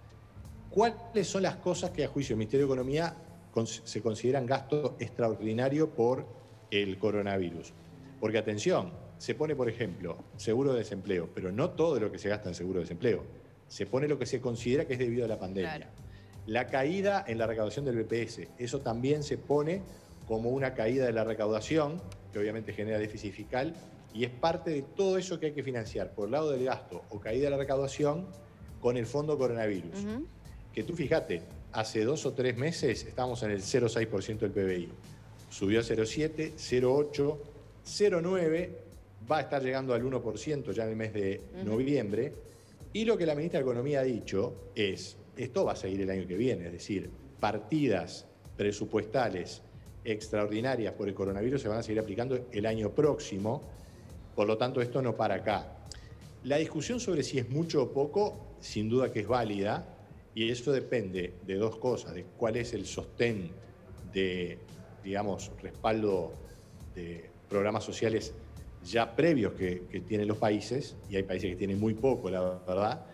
¿cuáles son las cosas que a juicio del Ministerio de Economía se consideran gasto extraordinario por el coronavirus? Porque atención, se pone, por ejemplo, seguro de desempleo, pero no todo lo que se gasta en seguro de desempleo. Se pone lo que se considera que es debido a la pandemia. Claro. La caída en la recaudación del BPS, eso también se pone como una caída de la recaudación, que obviamente genera déficit fiscal, y es parte de todo eso que hay que financiar por el lado del gasto o caída de la recaudación con el fondo coronavirus. Que tú fíjate, hace 2 o 3 meses estábamos en el 0,6% del PBI. Subió a 0,7, 0,8, 0,9, va a estar llegando al 1% ya en el mes de noviembre. Y lo que la ministra de Economía ha dicho es, esto va a seguir el año que viene, es decir, partidas presupuestales extraordinarias por el coronavirus se van a seguir aplicando el año próximo, por lo tanto esto no para acá. La discusión sobre si es mucho o poco, sin duda que es válida, y eso depende de dos cosas, de cuál es el sostén de, digamos, respaldo de programas sociales ya previos que tienen los países, y hay países que tienen muy poco, la verdad,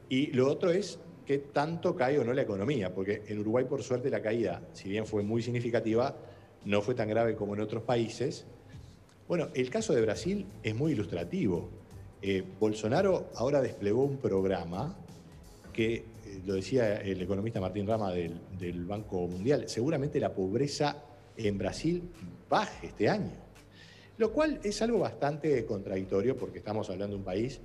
y lo otro es qué tanto cae o no la economía, porque en Uruguay, por suerte, la caída, si bien fue muy significativa, no fue tan grave como en otros países. Bueno, el caso de Brasil es muy ilustrativo. Bolsonaro ahora desplegó un programa que, lo decía el economista Martín Rama del Banco Mundial, seguramente la pobreza en Brasil baje este año. Lo cual es algo bastante contradictorio porque estamos hablando de un país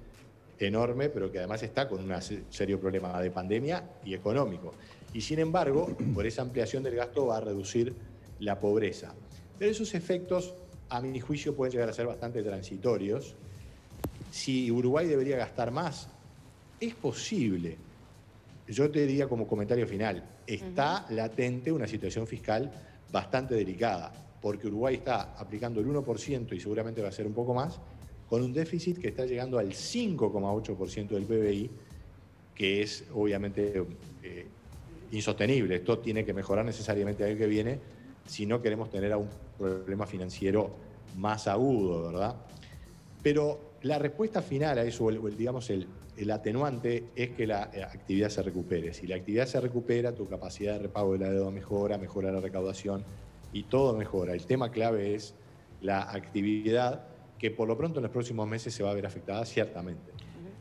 enorme, pero que además está con un serio problema de pandemia y económico. Y sin embargo, por esa ampliación del gasto va a reducir la pobreza. Pero esos efectos, a mi juicio, pueden llegar a ser bastante transitorios. Si Uruguay debería gastar más, es posible. Yo te diría como comentario final, está latente una situación fiscal bastante delicada, porque Uruguay está aplicando el 1% y seguramente va a ser un poco más, con un déficit que está llegando al 5,8% del PBI, que es obviamente insostenible. Esto tiene que mejorar necesariamente el año que viene si no queremos tener un problema financiero más agudo, ¿verdad? Pero la respuesta final a eso, digamos, el atenuante es que la actividad se recupere. Si la actividad se recupera, tu capacidad de repago de la deuda mejora la recaudación y todo mejora. El tema clave es la actividad, que por lo pronto en los próximos meses se va a ver afectada ciertamente.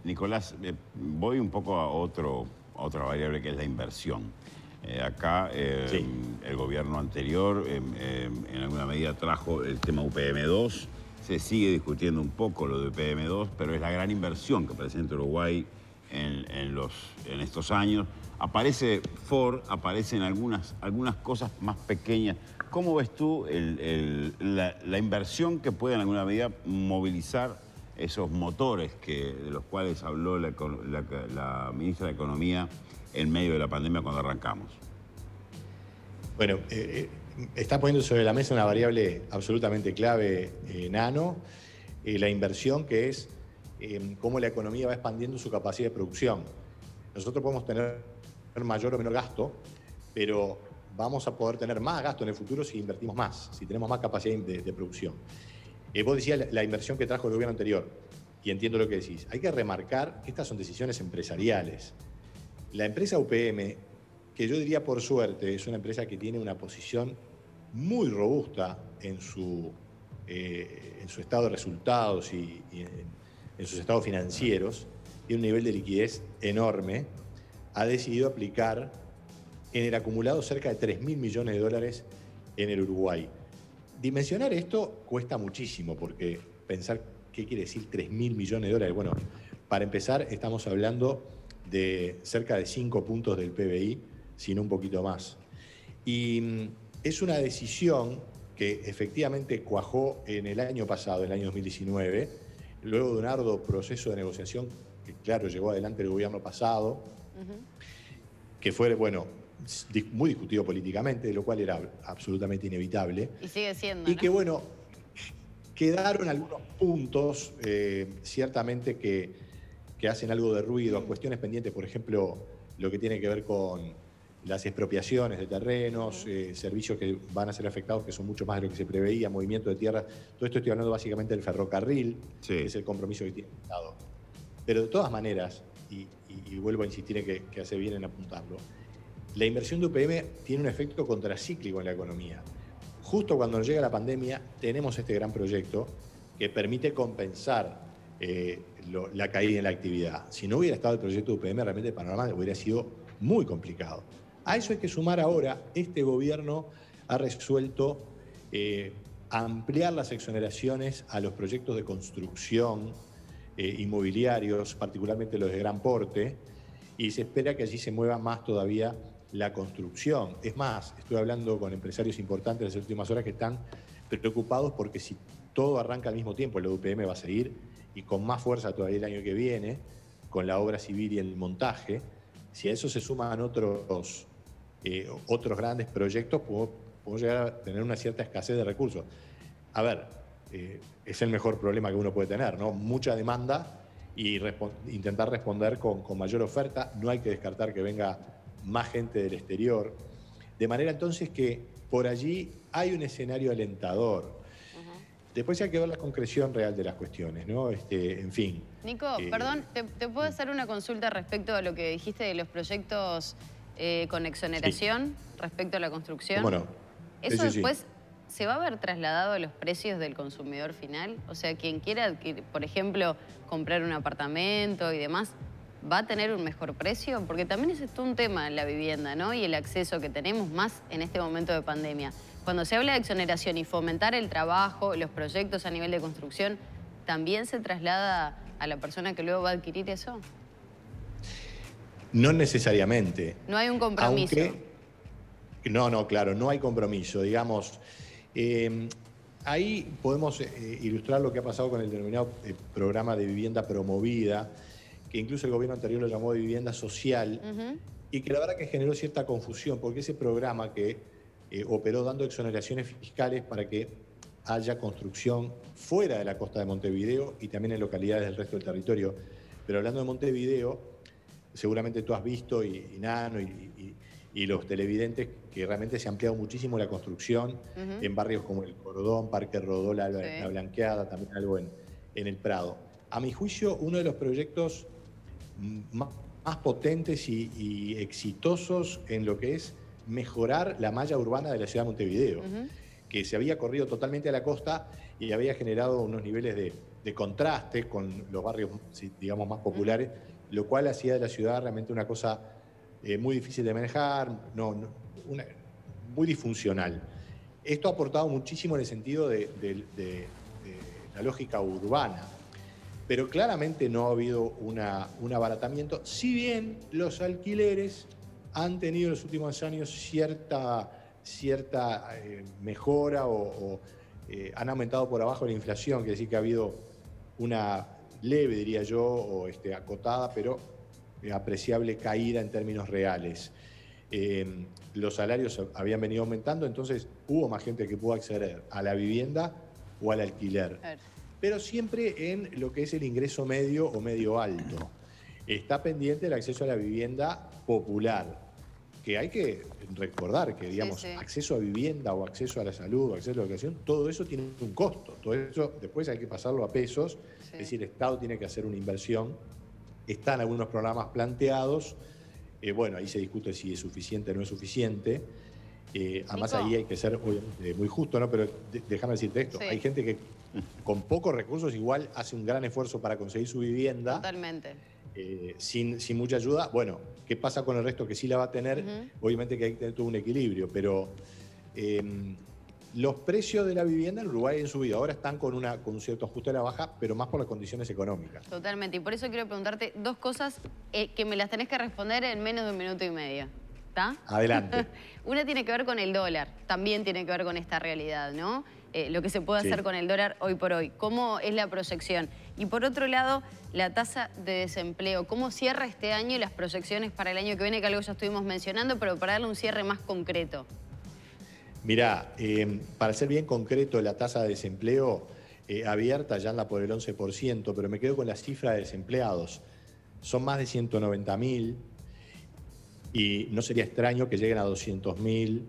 Nicolás, voy un poco a otra variable que es la inversión. Acá sí. El gobierno anterior en alguna medida trajo el tema UPM2, se sigue discutiendo un poco lo de UPM2, pero es la gran inversión que presenta Uruguay en estos años. Aparece Ford, aparecen algunas cosas más pequeñas. ¿Cómo ves tú la inversión que puede en alguna medida movilizar esos motores de los cuales habló la ministra de Economía en medio de la pandemia cuando arrancamos? Bueno, está poniendo sobre la mesa una variable absolutamente clave, Nano, la inversión, que es cómo la economía va expandiendo su capacidad de producción. Nosotros podemos tener mayor o menor gasto, pero vamos a poder tener más gasto en el futuro si invertimos más, si tenemos más capacidad de producción. Vos decías la inversión que trajo el gobierno anterior, y entiendo lo que decís. Hay que remarcar que estas son decisiones empresariales. La empresa UPM, que yo diría por suerte, es una empresa que tiene una posición muy robusta en su estado de resultados y en sus estados financieros, tiene un nivel de liquidez enorme, ha decidido aplicar en el acumulado cerca de 3.000 millones de dólares en el Uruguay. Dimensionar esto cuesta muchísimo, porque pensar qué quiere decir 3.000 millones de dólares. Bueno, para empezar, estamos hablando de cerca de 5 puntos del PBI, sino un poquito más. Y es una decisión que efectivamente cuajó en el año pasado, en el año 2019, luego de un arduo proceso de negociación que, claro, llevó adelante el gobierno pasado, que fue, bueno, muy discutido políticamente, lo cual era absolutamente inevitable. Y sigue siendo, y que, bueno, quedaron algunos puntos, ciertamente, que hacen algo de ruido, cuestiones pendientes, por ejemplo, lo que tiene que ver con las expropiaciones de terrenos, servicios que van a ser afectados, que son mucho más de lo que se preveía, movimiento de tierra. Todo esto estoy hablando básicamente del ferrocarril, que es el compromiso que tiene el Estado. Pero de todas maneras, y vuelvo a insistir en que hace bien en apuntarlo, la inversión de UPM tiene un efecto contracíclico en la economía. Justo cuando nos llega la pandemia, tenemos este gran proyecto que permite compensar la caída en la actividad. Si no hubiera estado el proyecto de UPM, realmente el panorama hubiera sido muy complicado. A eso hay que sumar ahora, este gobierno ha resuelto ampliar las exoneraciones a los proyectos de construcción inmobiliarios, particularmente los de gran porte, y se espera que allí se mueva más todavía la construcción. Es más, estoy hablando con empresarios importantes en las últimas horas que están preocupados porque si todo arranca al mismo tiempo, la UPM va a seguir y con más fuerza todavía el año que viene, con la obra civil y el montaje. Si a eso se suman otros grandes proyectos, podemos llegar a tener una cierta escasez de recursos. A ver, es el mejor problema que uno puede tener, ¿no? Mucha demanda y intentar responder con mayor oferta. No hay que descartar que venga más gente del exterior. De manera entonces que por allí hay un escenario alentador. Después hay que ver la concreción real de las cuestiones, ¿no? En fin. Nico, perdón, ¿te puedo hacer una consulta respecto a lo que dijiste de los proyectos con exoneración respecto a la construcción? ¿Cómo no? ¿Eso después se va a ver trasladado a los precios del consumidor final? O sea, quien quiera, por ejemplo, comprar un apartamento y demás, ¿va a tener un mejor precio? Porque también es esto un tema en la vivienda, ¿no? Y el acceso que tenemos más en este momento de pandemia. Cuando se habla de exoneración y fomentar el trabajo, los proyectos a nivel de construcción, ¿también se traslada a la persona que luego va a adquirir eso? No necesariamente. No hay un compromiso. No, claro, no hay compromiso. Digamos, ahí podemos ilustrar lo que ha pasado con el denominado programa de vivienda promovida, que incluso el gobierno anterior lo llamó de vivienda social, y que la verdad que generó cierta confusión, porque ese programa que operó dando exoneraciones fiscales para que haya construcción fuera de la costa de Montevideo y también en localidades del resto del territorio. Pero hablando de Montevideo, seguramente tú has visto, y Nano, y los televidentes, que realmente se ha ampliado muchísimo la construcción en barrios como el Cordón, Parque Rodó, la Blanqueada, también algo en el Prado. A mi juicio, uno de los proyectos más potentes y exitosos en lo que es mejorar la malla urbana de la ciudad de Montevideo, que se había corrido totalmente a la costa y había generado unos niveles de contraste con los barrios, digamos, más populares, lo cual hacía de la ciudad realmente una cosa muy difícil de manejar, muy disfuncional. Esto ha aportado muchísimo en el sentido de la lógica urbana, pero claramente no ha habido un abaratamiento, si bien los alquileres han tenido en los últimos años cierta mejora o han aumentado por abajo la inflación, quiere decir que ha habido una leve, diría yo, o acotada, pero apreciable caída en términos reales. Los salarios habían venido aumentando, entonces hubo más gente que pudo acceder a la vivienda o al alquiler. Pero siempre en lo que es el ingreso medio o medio alto. Está pendiente el acceso a la vivienda popular, que hay que recordar que, digamos, acceso a vivienda o acceso a la salud o acceso a la educación, todo eso tiene un costo. Todo eso después hay que pasarlo a pesos, es decir, el Estado tiene que hacer una inversión. Están algunos programas planteados, bueno, ahí se discute si es suficiente o no es suficiente. Además ahí hay que ser muy justo, ¿no? Pero déjame decirte esto, hay gente que con pocos recursos igual hace un gran esfuerzo para conseguir su vivienda. Totalmente. Sin mucha ayuda. Bueno, ¿qué pasa con el resto que sí la va a tener? Obviamente que hay que tener todo un equilibrio, pero los precios de la vivienda en Uruguay han subido. Ahora están con un cierto ajuste a la baja, pero más por las condiciones económicas. Totalmente, y por eso quiero preguntarte dos cosas que me las tenés que responder en menos de 1 minuto y medio. ¿Está? Adelante. Una tiene que ver con el dólar, también tiene que ver con esta realidad, ¿no? Lo que se puede hacer con el dólar hoy por hoy. ¿Cómo es la proyección? Y por otro lado, la tasa de desempleo. ¿Cómo cierra este año y las proyecciones para el año que viene? Que algo ya estuvimos mencionando, pero para darle un cierre más concreto. Mirá, para ser bien concreto, la tasa de desempleo abierta ya anda por el 11%, pero me quedo con la cifra de desempleados. Son más de 190.000 y no sería extraño que lleguen a 200.000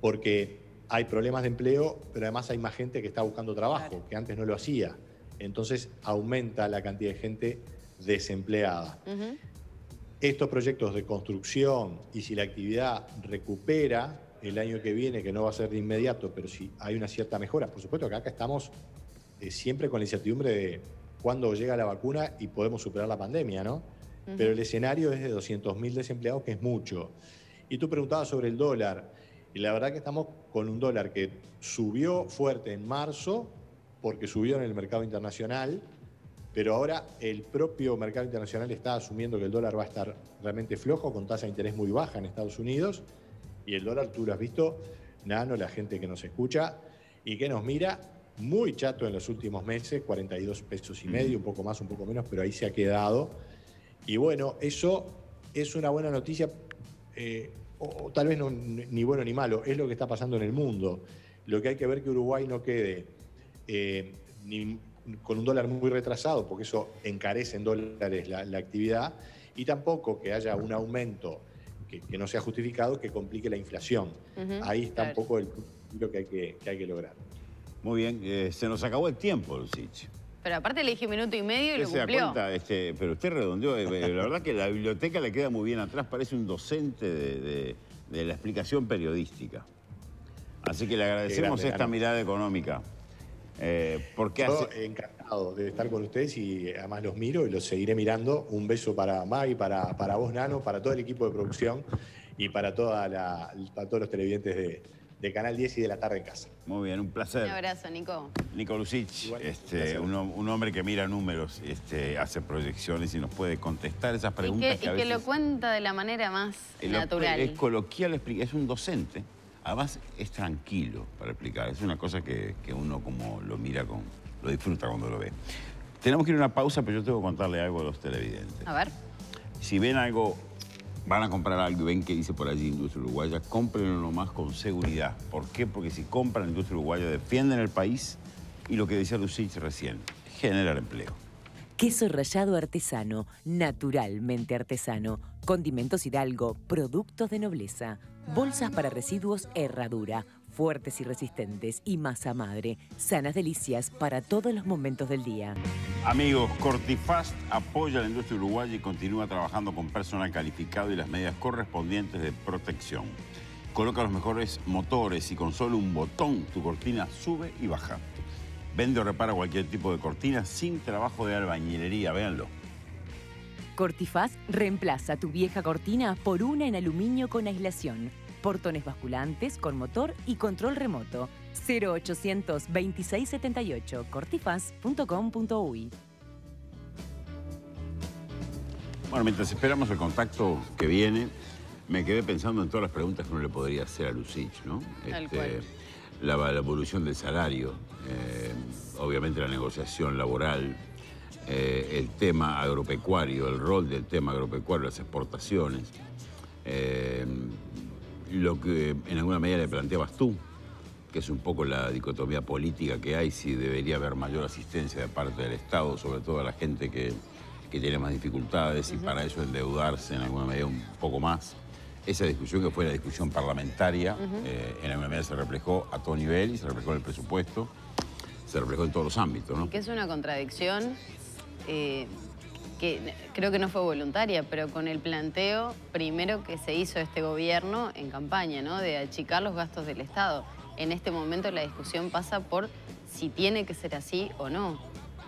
porque hay problemas de empleo, pero además hay más gente que está buscando trabajo, que antes no lo hacía. Entonces aumenta la cantidad de gente desempleada. Estos proyectos de construcción y si la actividad recupera el año que viene, que no va a ser de inmediato, pero si hay una cierta mejora. Por supuesto que acá estamos siempre con la incertidumbre de cuándo llega la vacuna y podemos superar la pandemia, ¿no? Pero el escenario es de 200.000 desempleados, que es mucho. Y tú preguntabas sobre el dólar. Y la verdad que estamos con un dólar que subió fuerte en marzo, porque subió en el mercado internacional, pero ahora el propio mercado internacional está asumiendo que el dólar va a estar realmente flojo, con tasa de interés muy baja en Estados Unidos, y el dólar, tú lo has visto, Nano, la gente que nos escucha y que nos mira, muy chato en los últimos meses, 42 pesos y medio, un poco más, un poco menos, pero ahí se ha quedado. Y bueno, eso es una buena noticia, o tal vez no, ni bueno ni malo, es lo que está pasando en el mundo. Lo que hay que ver que Uruguay no quede con un dólar muy retrasado, porque eso encarece en dólares la actividad, y tampoco que haya un aumento que no sea justificado, que complique la inflación. Ahí está un poco el punto que hay que lograr. Muy bien, se nos acabó el tiempo, Lucich. Pero aparte le dije 1 minuto y medio y lo cumplió. ¿Se da cuenta? Pero usted redondeó. La verdad que la biblioteca le queda muy bien atrás, parece un docente de la explicación periodística. Así que le agradecemos esta mirada económica. Porque yo encantado de estar con ustedes y además los miro y los seguiré mirando. Un beso para Maggie, para vos, Nano, para todo el equipo de producción y para todos los televidentes de Canal 10 y de la tarde en casa. Muy bien, un placer. Un abrazo, Nico. Nico Lucich, un hombre que mira números, hace proyecciones y nos puede contestar esas preguntas. Y que lo cuenta de la manera más natural. Es coloquial, es un docente. Además, es tranquilo para explicar. Es una cosa que uno como lo mira, lo disfruta cuando lo ve. Tenemos que ir a una pausa, pero yo tengo que contarle algo a los televidentes. A ver. Si ven algo, van a comprar algo y ven que dice por allí Industria Uruguaya, cómprenlo nomás con seguridad. ¿Por qué? Porque si compran Industria Uruguaya, defienden el país y lo que decía Lucich recién, generar empleo. Queso rallado artesano, naturalmente artesano. Condimentos Hidalgo, productos de nobleza. Bolsas para residuos Herradura, fuertes y resistentes. Y masa madre, sanas delicias para todos los momentos del día. Amigos, Cortifast apoya a la industria uruguaya y continúa trabajando con personal calificado y las medidas correspondientes de protección. Coloca los mejores motores y con solo un botón tu cortina sube y baja. Vende o repara cualquier tipo de cortina sin trabajo de albañilería, véanlo. Cortifast reemplaza tu vieja cortina por una en aluminio con aislación. Portones basculantes con motor y control remoto. 0800 2678 cortifast.com.uy. Bueno, mientras esperamos el contacto que viene, me quedé pensando en todas las preguntas que uno le podría hacer a Lucich, ¿no? La evolución del salario, obviamente la negociación laboral, el tema agropecuario, el rol del tema agropecuario, las exportaciones, lo que en alguna medida le planteabas tú, que es un poco la dicotomía política que hay, si debería haber mayor asistencia de parte del Estado, sobre todo a la gente que tiene más dificultades y para eso endeudarse en alguna medida un poco más. Esa discusión que fue la discusión parlamentaria, en alguna medida se reflejó a todo nivel y se reflejó en el presupuesto, se reflejó en todos los ámbitos, ¿no? Que es una contradicción que creo que no fue voluntaria, pero con el planteo primero que se hizo este gobierno en campaña, ¿no? De achicar los gastos del Estado. En este momento la discusión pasa por si tiene que ser así o no.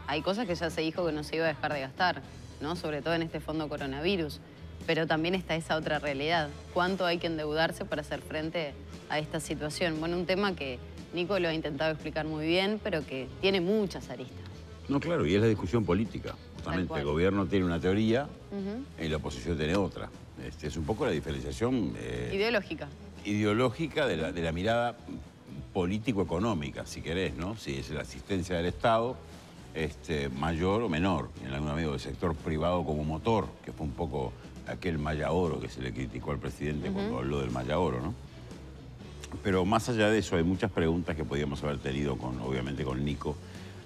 Hay cosas que ya se dijo que no se iba a dejar de gastar, ¿no? Sobre todo en este fondo coronavirus. Pero también está esa otra realidad. ¿Cuánto hay que endeudarse para hacer frente a esta situación? Bueno, un tema que Nico lo ha intentado explicar muy bien, pero que tiene muchas aristas. No, claro, y es la discusión política. Justamente el gobierno tiene una teoría y la oposición tiene otra. Es un poco la diferenciación... Ideológica de la mirada político-económica, si querés, ¿no? Si es la asistencia del Estado, mayor o menor, en algún amigo del sector privado como motor, que fue un poco aquel Maya Oro que se le criticó al presidente cuando habló del Maya Oro, ¿no? Pero más allá de eso, hay muchas preguntas que podíamos haber tenido, obviamente, con Nico,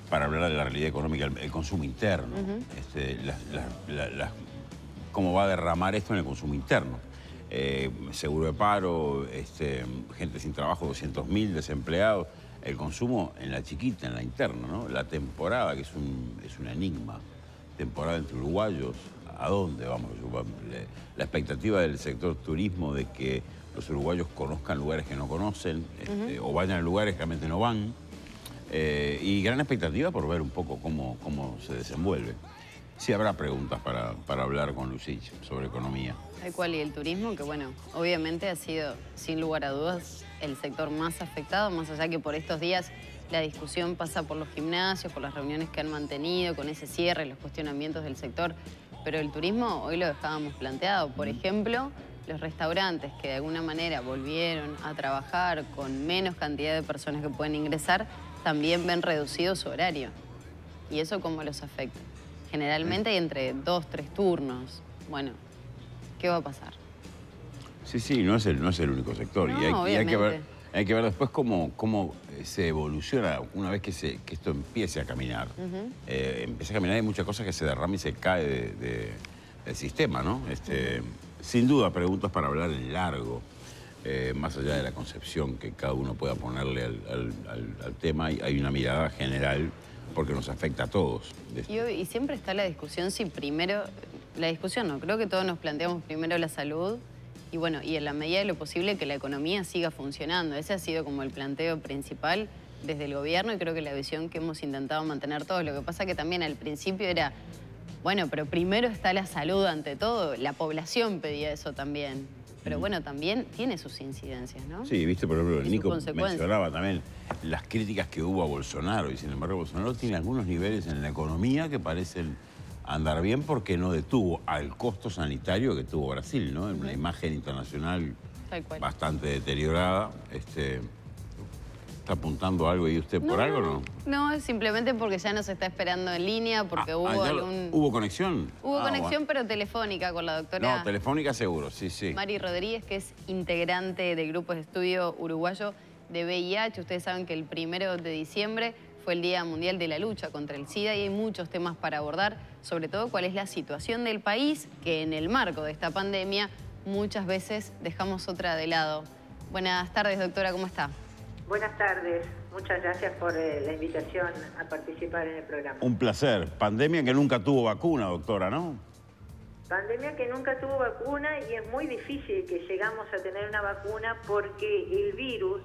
para hablar de la realidad económica, el consumo interno, cómo va a derramar esto en el consumo interno. Seguro de paro, gente sin trabajo, 200.000 desempleados, el consumo en la chiquita, en la interna, ¿no? La temporada, que es un enigma, temporada entre uruguayos, ¿a dónde vamos? La expectativa del sector turismo de que los uruguayos conozcan lugares que no conocen, o vayan a lugares que realmente no van, y gran expectativa por ver un poco cómo se desenvuelve. Sí habrá preguntas para hablar con Lucich sobre economía. Tal cual, y el turismo, que bueno, obviamente ha sido, sin lugar a dudas, el sector más afectado, más allá que por estos días la discusión pasa por los gimnasios, por las reuniones que han mantenido, con ese cierre, los cuestionamientos del sector, pero el turismo hoy lo dejábamos planteado. Por ejemplo, los restaurantes que de alguna manera volvieron a trabajar con menos cantidad de personas que pueden ingresar, también ven reducido su horario. ¿Y eso cómo los afecta? Generalmente hay entre 2, 3 turnos. Bueno, ¿qué va a pasar? Sí, no es el único sector. No, y hay que ver después cómo se evoluciona una vez que esto empiece a caminar. Empieza a caminar, hay muchas cosas que se derraman y se cae del sistema, ¿no? Sin duda, preguntas para hablar en largo, más allá de la concepción que cada uno pueda ponerle al tema. Hay una mirada general porque nos afecta a todos. Y siempre está la discusión si primero... La discusión no, creo que todos nos planteamos primero la salud y bueno, y en la medida de lo posible que la economía siga funcionando. Ese ha sido como el planteo principal desde el gobierno y creo que la visión que hemos intentado mantener todos. Lo que pasa que también al principio era, bueno, pero primero está la salud ante todo. La población pedía eso también. Pero bueno, también tiene sus incidencias, ¿no? Sí, viste, por ejemplo, Nico mencionaba también las críticas que hubo a Bolsonaro. Y sin embargo, Bolsonaro tiene algunos niveles en la economía que parecen andar bien porque no detuvo al costo sanitario que tuvo Brasil, ¿no? En una imagen internacional bastante deteriorada. ¿Está apuntando algo ahí usted por algo o no? No, simplemente porque ya nos está esperando en línea, porque ¿Hubo conexión? Hubo conexión, pero telefónica con la doctora... No, telefónica seguro, sí. Mari Rodríguez, que es integrante del Grupo de Estudio Uruguayo de VIH. Ustedes saben que el 1 de diciembre fue el Día Mundial de la Lucha contra el SIDA y hay muchos temas para abordar, sobre todo cuál es la situación del país, que en el marco de esta pandemia muchas veces dejamos otra de lado. Buenas tardes, doctora, ¿cómo está? Buenas tardes, muchas gracias por la invitación a participar en el programa. Un placer. Pandemia que nunca tuvo vacuna, doctora, ¿no? Pandemia que nunca tuvo vacuna y es muy difícil que llegamos a tener una vacuna porque el virus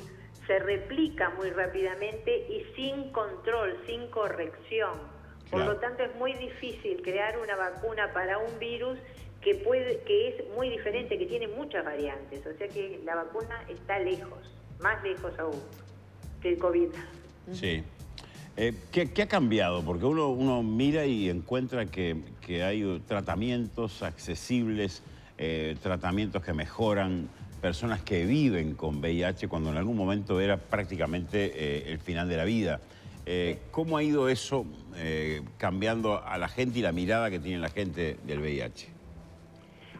se replica muy rápidamente y sin control, sin corrección. Por lo tanto, es muy difícil crear una vacuna para un virus que es muy diferente, que tiene muchas variantes. O sea que la vacuna está lejos, más lejos aún que el COVID. Sí. ¿Qué ha cambiado? Porque uno mira y encuentra que hay tratamientos accesibles, tratamientos que mejoran personas que viven con VIH cuando en algún momento era prácticamente el final de la vida. ¿Cómo ha ido eso cambiando a la gente y la mirada que tiene la gente del VIH?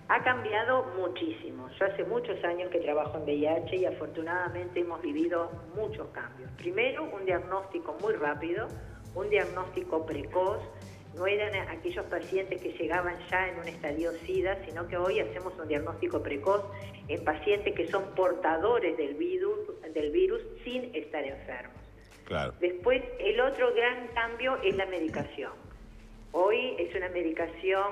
Ha cambiado muchísimo. Yo hace muchos años que trabajo en VIH y afortunadamente hemos vivido muchos cambios. Primero, un diagnóstico muy rápido, un diagnóstico precoz. No eran aquellos pacientes que llegaban ya en un estadio SIDA, sino que hoy hacemos un diagnóstico precoz en pacientes que son portadores del virus sin estar enfermos. Claro. Después, el otro gran cambio es la medicación. Hoy es una medicación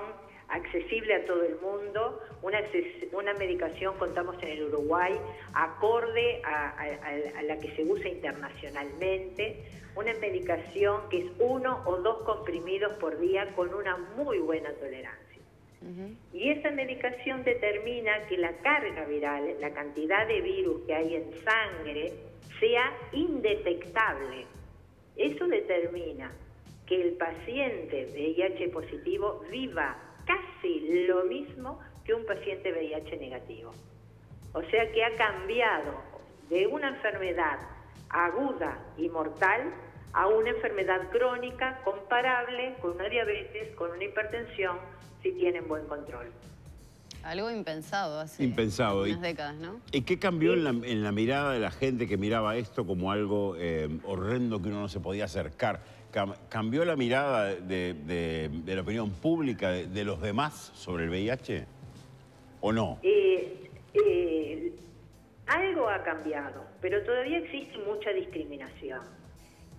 accesible a todo el mundo, una medicación, contamos en el Uruguay, acorde a la que se usa internacionalmente, una medicación que es 1 o 2 comprimidos por día con una muy buena tolerancia. Y esa medicación determina que la carga viral, la cantidad de virus que hay en sangre, sea indetectable. Eso determina que el paciente VIH positivo viva casi lo mismo que un paciente VIH negativo. O sea que ha cambiado de una enfermedad aguda y mortal a una enfermedad crónica comparable con una diabetes, con una hipertensión, si tienen buen control. Algo impensado hace unas décadas, ¿no? ¿Y qué cambió en la mirada de la gente que miraba esto como algo horrendo que uno no se podía acercar? ¿Cambió la mirada de la opinión pública de los demás sobre el VIH o no? Algo ha cambiado, pero todavía existe mucha discriminación.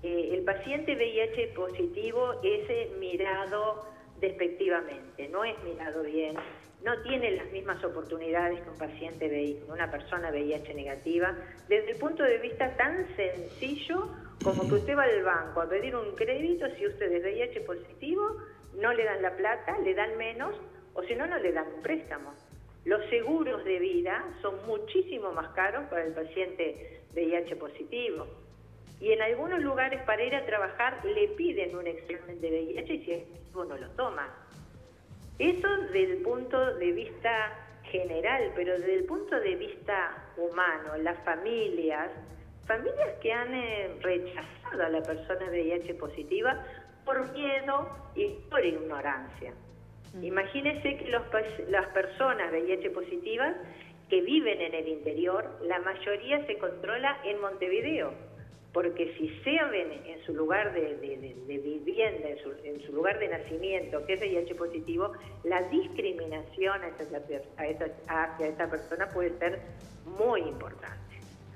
El paciente VIH positivo es mirado despectivamente, no es mirado bien, no tiene las mismas oportunidades que un paciente, una persona VIH negativa, desde el punto de vista tan sencillo como que usted va al banco a pedir un crédito, si usted es VIH positivo, no le dan la plata, le dan menos, o si no, no le dan un préstamo. Los seguros de vida son muchísimo más caros para el paciente VIH positivo. Y en algunos lugares para ir a trabajar le piden un examen de VIH y si es positivo no lo toma. Eso desde el punto de vista general, pero desde el punto de vista humano, las familias que han rechazado a la persona VIH positiva por miedo y por ignorancia. Imagínense que las personas VIH positivas que viven en el interior, la mayoría se controla en Montevideo, porque si se ven en su lugar de vivienda, en su lugar de nacimiento, que es VIH positivo, la discriminación hacia esta persona puede ser muy importante.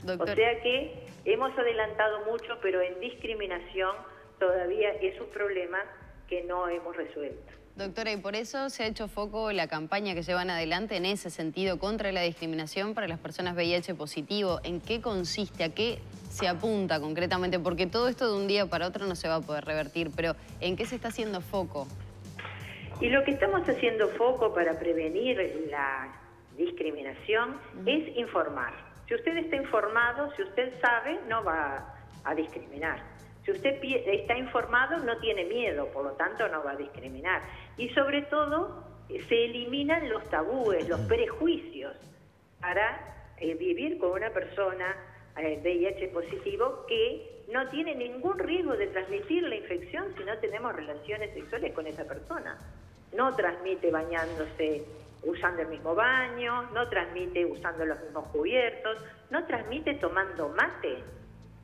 Doctor. O sea que hemos adelantado mucho, pero en discriminación todavía es un problema que no hemos resuelto. Doctora, y por eso se ha hecho foco la campaña que llevan adelante en ese sentido contra la discriminación para las personas VIH positivo. ¿En qué consiste? ¿A qué se apunta concretamente? Porque todo esto de un día para otro no se va a poder revertir, pero ¿en qué se está haciendo foco? Y lo que estamos haciendo foco para prevenir la discriminación es informar. Si usted está informado, si usted sabe, no va a discriminar. Si usted está informado, no tiene miedo, por lo tanto no va a discriminar. Y sobre todo, se eliminan los tabúes, los prejuicios para vivir con una persona VIH positivo que no tiene ningún riesgo de transmitir la infección si no tenemos relaciones sexuales con esa persona. No transmite bañándose, usando el mismo baño, no transmite usando los mismos cubiertos, no transmite tomando mate.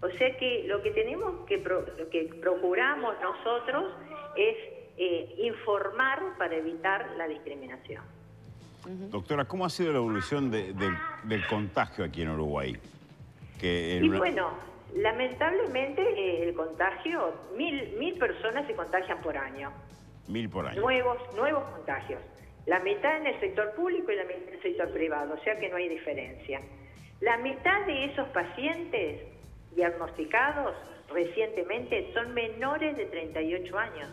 O sea que lo que lo que procuramos nosotros es informar para evitar la discriminación. Doctora, ¿cómo ha sido la evolución del contagio aquí en Uruguay? Y bueno, lamentablemente el contagio, 1000 personas se contagian por año. 1000 por año. Nuevos contagios. La mitad en el sector público y la mitad en el sector privado, o sea que no hay diferencia. La mitad de esos pacientes diagnosticados recientemente son menores de 38 años.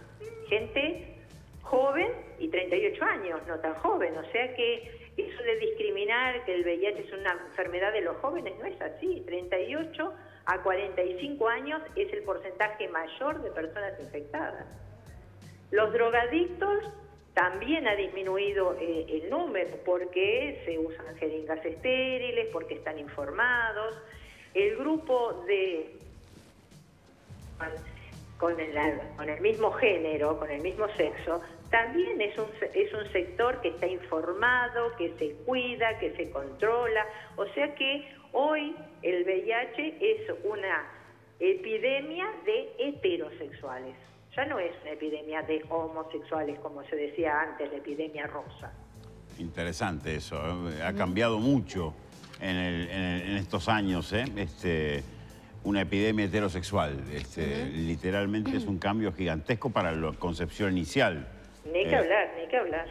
Gente joven y 38 años, no tan joven. O sea que eso de discriminar que el VIH es una enfermedad de los jóvenes no es así. 38 a 45 años es el porcentaje mayor de personas infectadas. Los drogadictos también ha disminuido el número porque se usan jeringas estériles, porque están informados. El grupo con el mismo género, con el mismo sexo, también es un sector que está informado, que se cuida, que se controla. O sea que hoy el VIH es una epidemia de heterosexuales. Ya no es una epidemia de homosexuales, como se decía antes, la epidemia rosa. Interesante eso, ha cambiado mucho en estos años, una epidemia heterosexual. Literalmente es un cambio gigantesco para la concepción inicial. Ni que hablar, ni que hablar.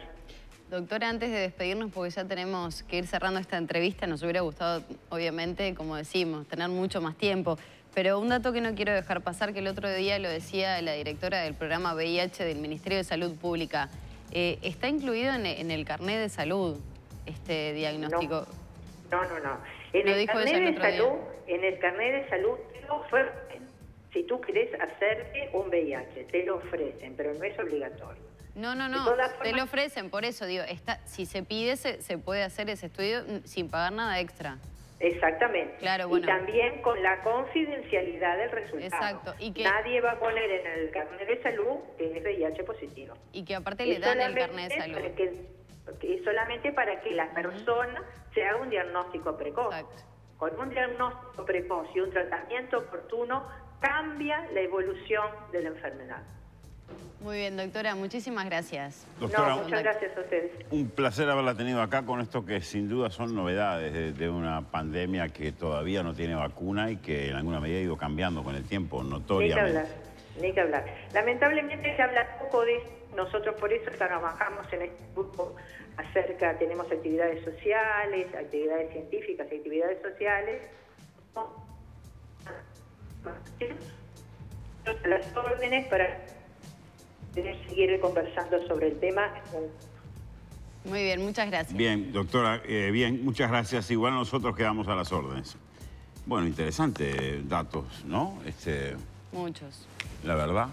Doctora, antes de despedirnos, porque ya tenemos que ir cerrando esta entrevista, nos hubiera gustado, obviamente, como decimos, tener mucho más tiempo. Pero un dato que no quiero dejar pasar, que el otro día lo decía la directora del programa VIH del Ministerio de Salud Pública, ¿está incluido en el carnet de salud este diagnóstico? No. En el carnet de salud te lo ofrecen. Si tú querés hacerte un VIH, te lo ofrecen, pero no es obligatorio. No, te lo ofrecen, por eso digo, si se pide, se puede hacer ese estudio sin pagar nada extra. Exactamente. Claro, bueno. Y también con la confidencialidad del resultado. Exacto. Y que nadie va a poner en el carnet de salud que es VIH positivo. Y que aparte le dan el carnet de salud. Es solamente para que la persona se haga un diagnóstico precoz. Exacto. Con un diagnóstico precoz y un tratamiento oportuno cambia la evolución de la enfermedad. Muy bien, doctora, muchísimas gracias. Doctora, muchas gracias a ustedes. Un placer haberla tenido acá con esto que sin duda son novedades de una pandemia que todavía no tiene vacuna y que en alguna medida ha ido cambiando con el tiempo, notoriamente. Ni que hablar. Lamentablemente se habla poco de esto. Nosotros por eso trabajamos en este grupo tenemos actividades sociales, actividades científicas y actividades sociales. Las órdenes para seguir conversando sobre el tema. Muy bien, muchas gracias. Bien, doctora, muchas gracias. Igual nosotros quedamos a las órdenes. Bueno, interesantes datos, ¿no? Muchos. La verdad.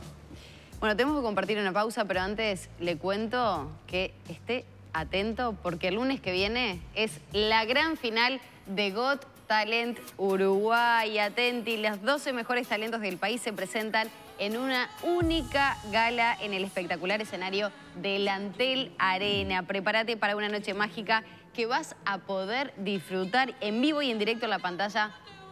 Bueno, tenemos que compartir una pausa, pero antes le cuento que esté atento porque el lunes que viene es la gran final de Got Talent Uruguay. Atenti, los 12 mejores talentos del país se presentan en una única gala en el espectacular escenario del Antel Arena. Prepárate para una noche mágica que vas a poder disfrutar en vivo y en directo en la pantalla,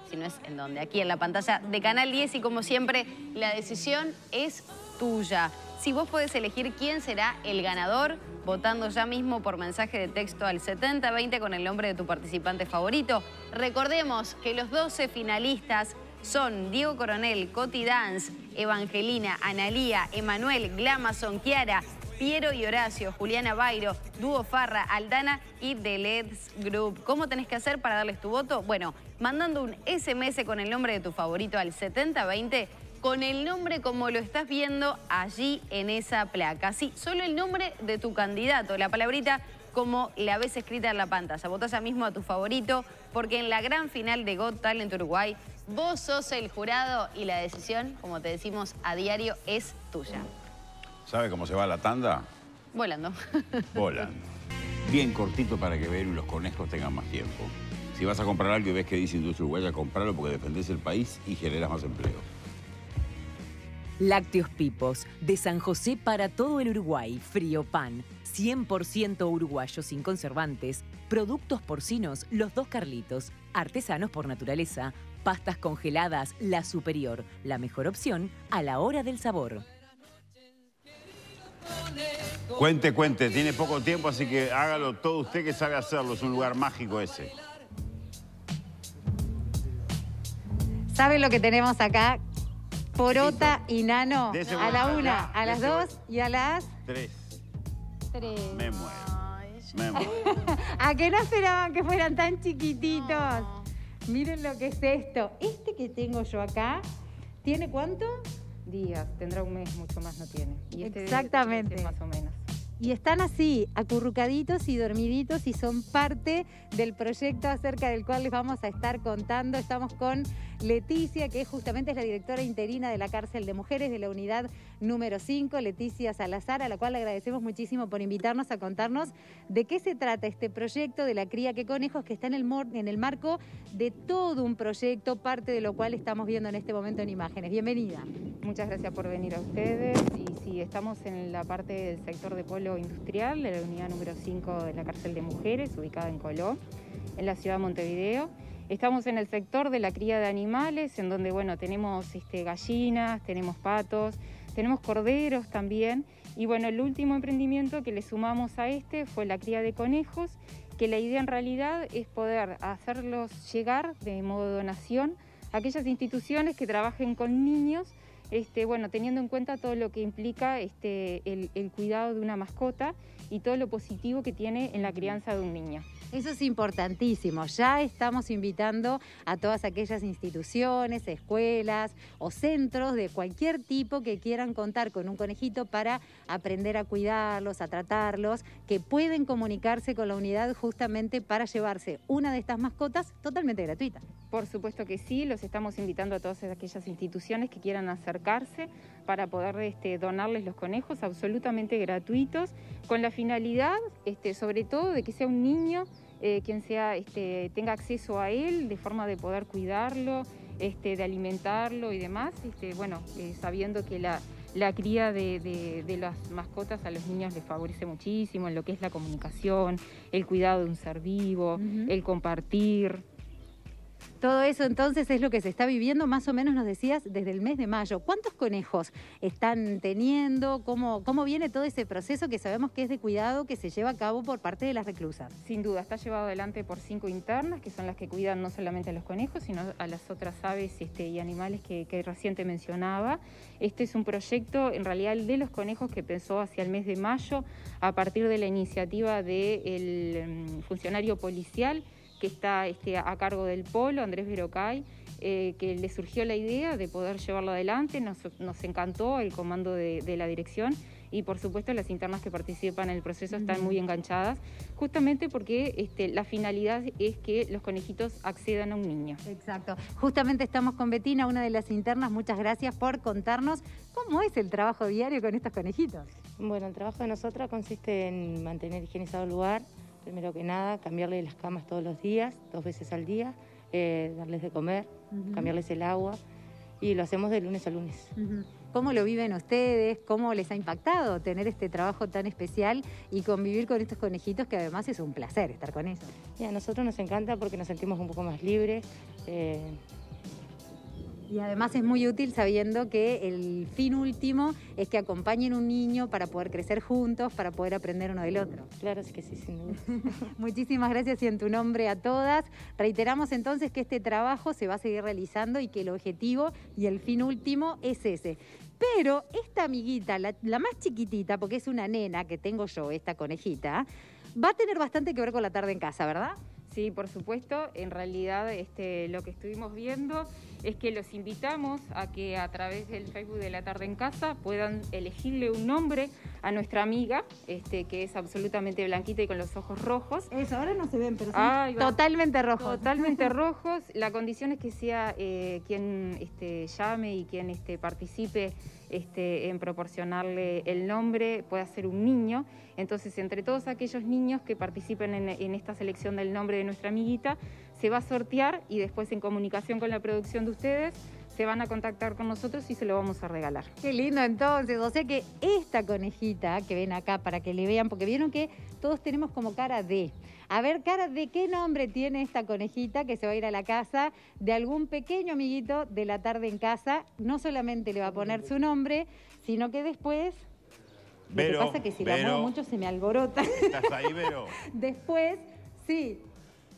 si no es en donde, aquí en la pantalla de Canal 10 y como siempre, la decisión es tuya. Si vos podés elegir quién será el ganador, votando ya mismo por mensaje de texto al 7020 con el nombre de tu participante favorito. Recordemos que los 12 finalistas son Diego Coronel, Coti Dance, Evangelina, Analía, Emanuel, Glamason, Kiara, Piero y Horacio, Juliana Bairo, Dúo Farra, Aldana y The Let's Group. ¿Cómo tenés que hacer para darles tu voto? Bueno, mandando un SMS con el nombre de tu favorito al 7020, con el nombre como lo estás viendo allí en esa placa. Sí, solo el nombre de tu candidato, la palabrita como la ves escrita en la pantalla. Votá ya mismo a tu favorito, porque en la gran final de Got Talent Uruguay, vos sos el jurado y la decisión, como te decimos a diario, es tuya. ¿Sabe cómo se va la tanda? Volando. Volando. Bien cortito para que Vero y los conejos tengan más tiempo. Si vas a comprar algo y ves que dice Industria Uruguaya, compralo porque defendés el país y generas más empleo. Lácteos Pipos, de San José para todo el Uruguay. Frío Pan, 100% uruguayo sin conservantes. Productos porcinos, Los Dos Carlitos. Artesanos por naturaleza. Pastas congeladas, La Superior. La mejor opción a la hora del sabor. Cuente, tiene poco tiempo, así que hágalo todo usted que sabe hacerlo. Es un lugar mágico ese. ¿Saben lo que tenemos acá? Porota y nano. A la 1, a las 2 y a las 3. 3. Me muero. ¿A que no esperaban que fueran tan chiquititos? No. Miren lo que es esto. Este que tengo yo acá, ¿tiene cuánto? Días, tendrá un mes, mucho más no tiene. Y exactamente. Más o menos. Y están así, acurrucaditos y dormiditos y son parte del proyecto acerca del cual les vamos a estar contando. Estamos con Leticia, que justamente es la directora interina de la cárcel de mujeres de la unidad número 5, Leticia Salazar, a la cual le agradecemos muchísimo por invitarnos a contarnos de qué se trata este proyecto de la cría que conejos, que está en el marco de todo un proyecto, parte de lo cual estamos viendo en este momento en imágenes. Bienvenida. Muchas gracias por venir a ustedes. Y sí, estamos en la parte del sector de polo industrial, de la unidad número 5 de la cárcel de mujeres, ubicada en Colón, en la ciudad de Montevideo. Estamos en el sector de la cría de animales, en donde, bueno, tenemos gallinas, tenemos patos, tenemos corderos también. Y bueno, el último emprendimiento que le sumamos a fue la cría de conejos, que la idea en realidad es poder hacerlos llegar de modo de donación a aquellas instituciones que trabajen con niños, bueno, teniendo en cuenta todo lo que implica el cuidado de una mascota y todo lo positivo que tiene en la crianza de un niño. Eso es importantísimo. Ya estamos invitando a todas aquellas instituciones, escuelas o centros de cualquier tipo que quieran contar con un conejito para aprender a cuidarlos, a tratarlos, que pueden comunicarse con la unidad justamente para llevarse una de estas mascotas totalmente gratuita. Por supuesto que sí, los estamos invitando a todas aquellas instituciones que quieran acercarse para poder donarles los conejos absolutamente gratuitos, con la finalidad, sobre todo, de que sea un niño quien tenga acceso a él, de forma de poder cuidarlo, de alimentarlo y demás, bueno, sabiendo que la cría de las mascotas a los niños les favorece muchísimo en lo que es la comunicación, el cuidado de un ser vivo, el compartir. Todo eso entonces es lo que se está viviendo, más o menos nos decías, desde el mes de mayo. ¿Cuántos conejos están teniendo? ¿Cómo viene todo ese proceso que sabemos que es de cuidado que se lleva a cabo por parte de las reclusas? Sin duda, está llevado adelante por 5 internas, que son las que cuidan no solamente a los conejos, sino a las otras aves y animales que recién te mencionaba. Este es un proyecto, en realidad, el de los conejos, que empezó hacia el mes de mayo, a partir de la iniciativa del funcionario policial que está a cargo del polo, Andrés Verocay, que le surgió la idea de poder llevarlo adelante. Nos encantó el comando de la dirección y, por supuesto, las internas que participan en el proceso están muy enganchadas, justamente porque la finalidad es que los conejitos accedan a un niño. Exacto. Justamente estamos con Betina, una de las internas. Muchas gracias por contarnos cómo es el trabajo diario con estos conejitos. Bueno, el trabajo de nosotras consiste en mantener higienizado el lugar. Primero que nada, cambiarles las camas todos los días, 2 veces al día, darles de comer, cambiarles el agua, y lo hacemos de lunes a lunes. ¿Cómo lo viven ustedes? ¿Cómo les ha impactado tener este trabajo tan especial y convivir con estos conejitos, que además es un placer estar con ellos? Y a nosotros nos encanta porque nos sentimos un poco más libres. Y además es muy útil sabiendo que el fin último es que acompañen un niño para poder crecer juntos, para poder aprender uno del otro. Claro, sí que sí, sin duda. Muchísimas gracias y en tu nombre a todas. Reiteramos entonces que este trabajo se va a seguir realizando y que el objetivo y el fin último es ese. Pero esta amiguita, la más chiquitita, porque es una nena que tengo yo, esta conejita, va a tener bastante que ver con la tarde en casa, ¿verdad? Sí, por supuesto. En realidad lo que estuvimos viendo es que los invitamos a que a través del Facebook de La Tarde en Casa puedan elegirle un nombre a nuestra amiga, que es absolutamente blanquita y con los ojos rojos. Eso, ahora no se ven, pero son totalmente rojos. Totalmente rojos. La condición es que sea quien llame y quien participe en proporcionarle el nombre, pueda ser un niño. Entonces, entre todos aquellos niños que participen en esta selección del nombre de nuestra amiguita, se va a sortear y después, en comunicación con la producción de ustedes, se van a contactar con nosotros y se lo vamos a regalar. Qué lindo entonces, o sea que esta conejita que ven acá para que le vean, porque vieron que todos tenemos como cara de... A ver, cara de qué nombre tiene esta conejita que se va a ir a la casa de algún pequeño amiguito de La Tarde en Casa. No solamente le va a poner su nombre, sino que después... Vero, lo que pasa es que si la muevo mucho se me alborota. ¿Estás ahí, Vero? Después, sí.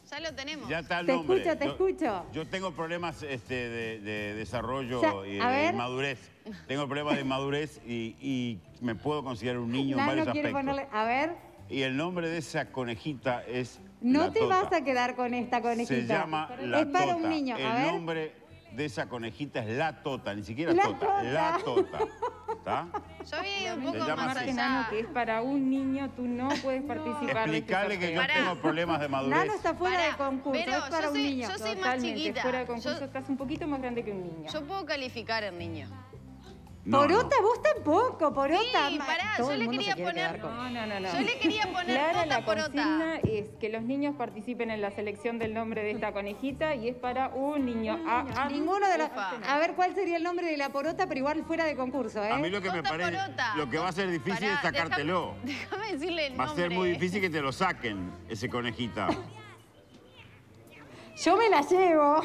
Ya lo tenemos. Ya está el nombre. Te escucho. Yo tengo problemas de desarrollo y de madurez. Tengo problemas de madurez y me puedo considerar un niño en varios aspectos. Ponerle, a ver. Y el nombre de esa conejita es No la te Tota. vas a quedar con esta conejita. Se llama la Es para Tota. un niño. A El ver. nombre de esa conejita es la Tota, ni siquiera La Tota. Tota. La Tota. ¿Está? Yo había ido un Se poco llama más así. allá. Que es para un niño, tú no puedes participar. Explicarle que yo Pará. tengo problemas de madurez. Nano está fuera de concurso, pero es para yo un soy- niño. yo soy más Totalmente, chiquita. fuera de concurso estás un poquito más grande que un niño. Yo puedo calificar en niño. No, Porota, vos tampoco, Porota. Sí, pará, yo le quería poner... No. Yo le quería poner Clara, la Porota. consigna es que los niños participen en la selección del nombre de esta conejita y es para un niño. Ninguno de los... A ver cuál sería el nombre de la Porota, pero igual fuera de concurso, ¿eh? A mí lo que me parece, lo que va a ser difícil es sacártelo. Déjame decirle el Va nombre. a ser muy difícil que te lo saquen, ese conejita. Yo me la llevo.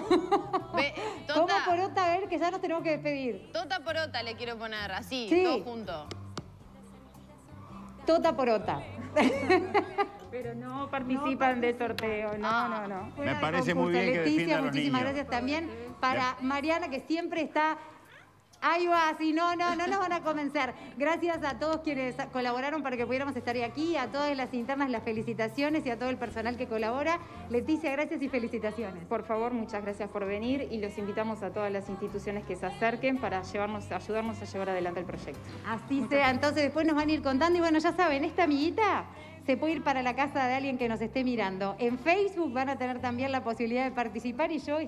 Tota. ¿Cómo Porota? A ver, que ya nos tenemos que despedir. Tota Porota le quiero poner, así, Sí. todos juntos. Tota Porota. Pero no participan de sorteo, no. Me parece muy bien que Leticia, defienda a los muchísimas niños. gracias también para Mariana, que siempre está... Ahí va, sí, no nos van a convencer. Gracias a todos quienes colaboraron para que pudiéramos estar aquí, a todas las internas las felicitaciones y a todo el personal que colabora. Leticia, gracias y felicitaciones. Por favor, muchas gracias por venir y los invitamos a todas las instituciones que se acerquen para ayudarnos a llevar adelante el proyecto. Así sea, entonces después nos van a ir contando y bueno, ya saben, esta amiguita se puede ir para la casa de alguien que nos esté mirando. En Facebook van a tener también la posibilidad de participar y yo,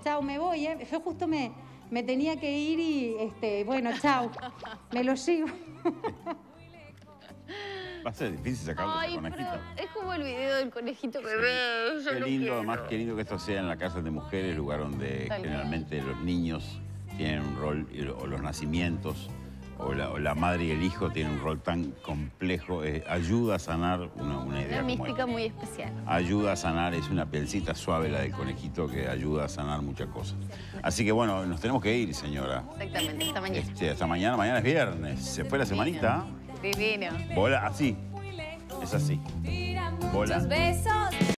chao, me voy, yo justo me tenía que ir y, bueno, chao, me lo llevo. Va a ser difícil sacarlo de ese conejito. Es como el video del conejito bebé. Yo Qué lo lindo, quiero. además, qué lindo que esto sea en la casa de mujeres, lugar donde Tal generalmente los niños tienen un rol, o los nacimientos, o la madre y el hijo tienen un rol tan complejo. Ayuda a sanar una idea Una como mística esta. muy especial. Ayuda a sanar, es una pielcita suave la del conejito que ayuda a sanar muchas cosas. Así que bueno, nos tenemos que ir, señora. Exactamente, hasta mañana. Hasta mañana, mañana es viernes. Se fue la semanita. Divino. Bola, así. Es así. Bola. Muchos besos.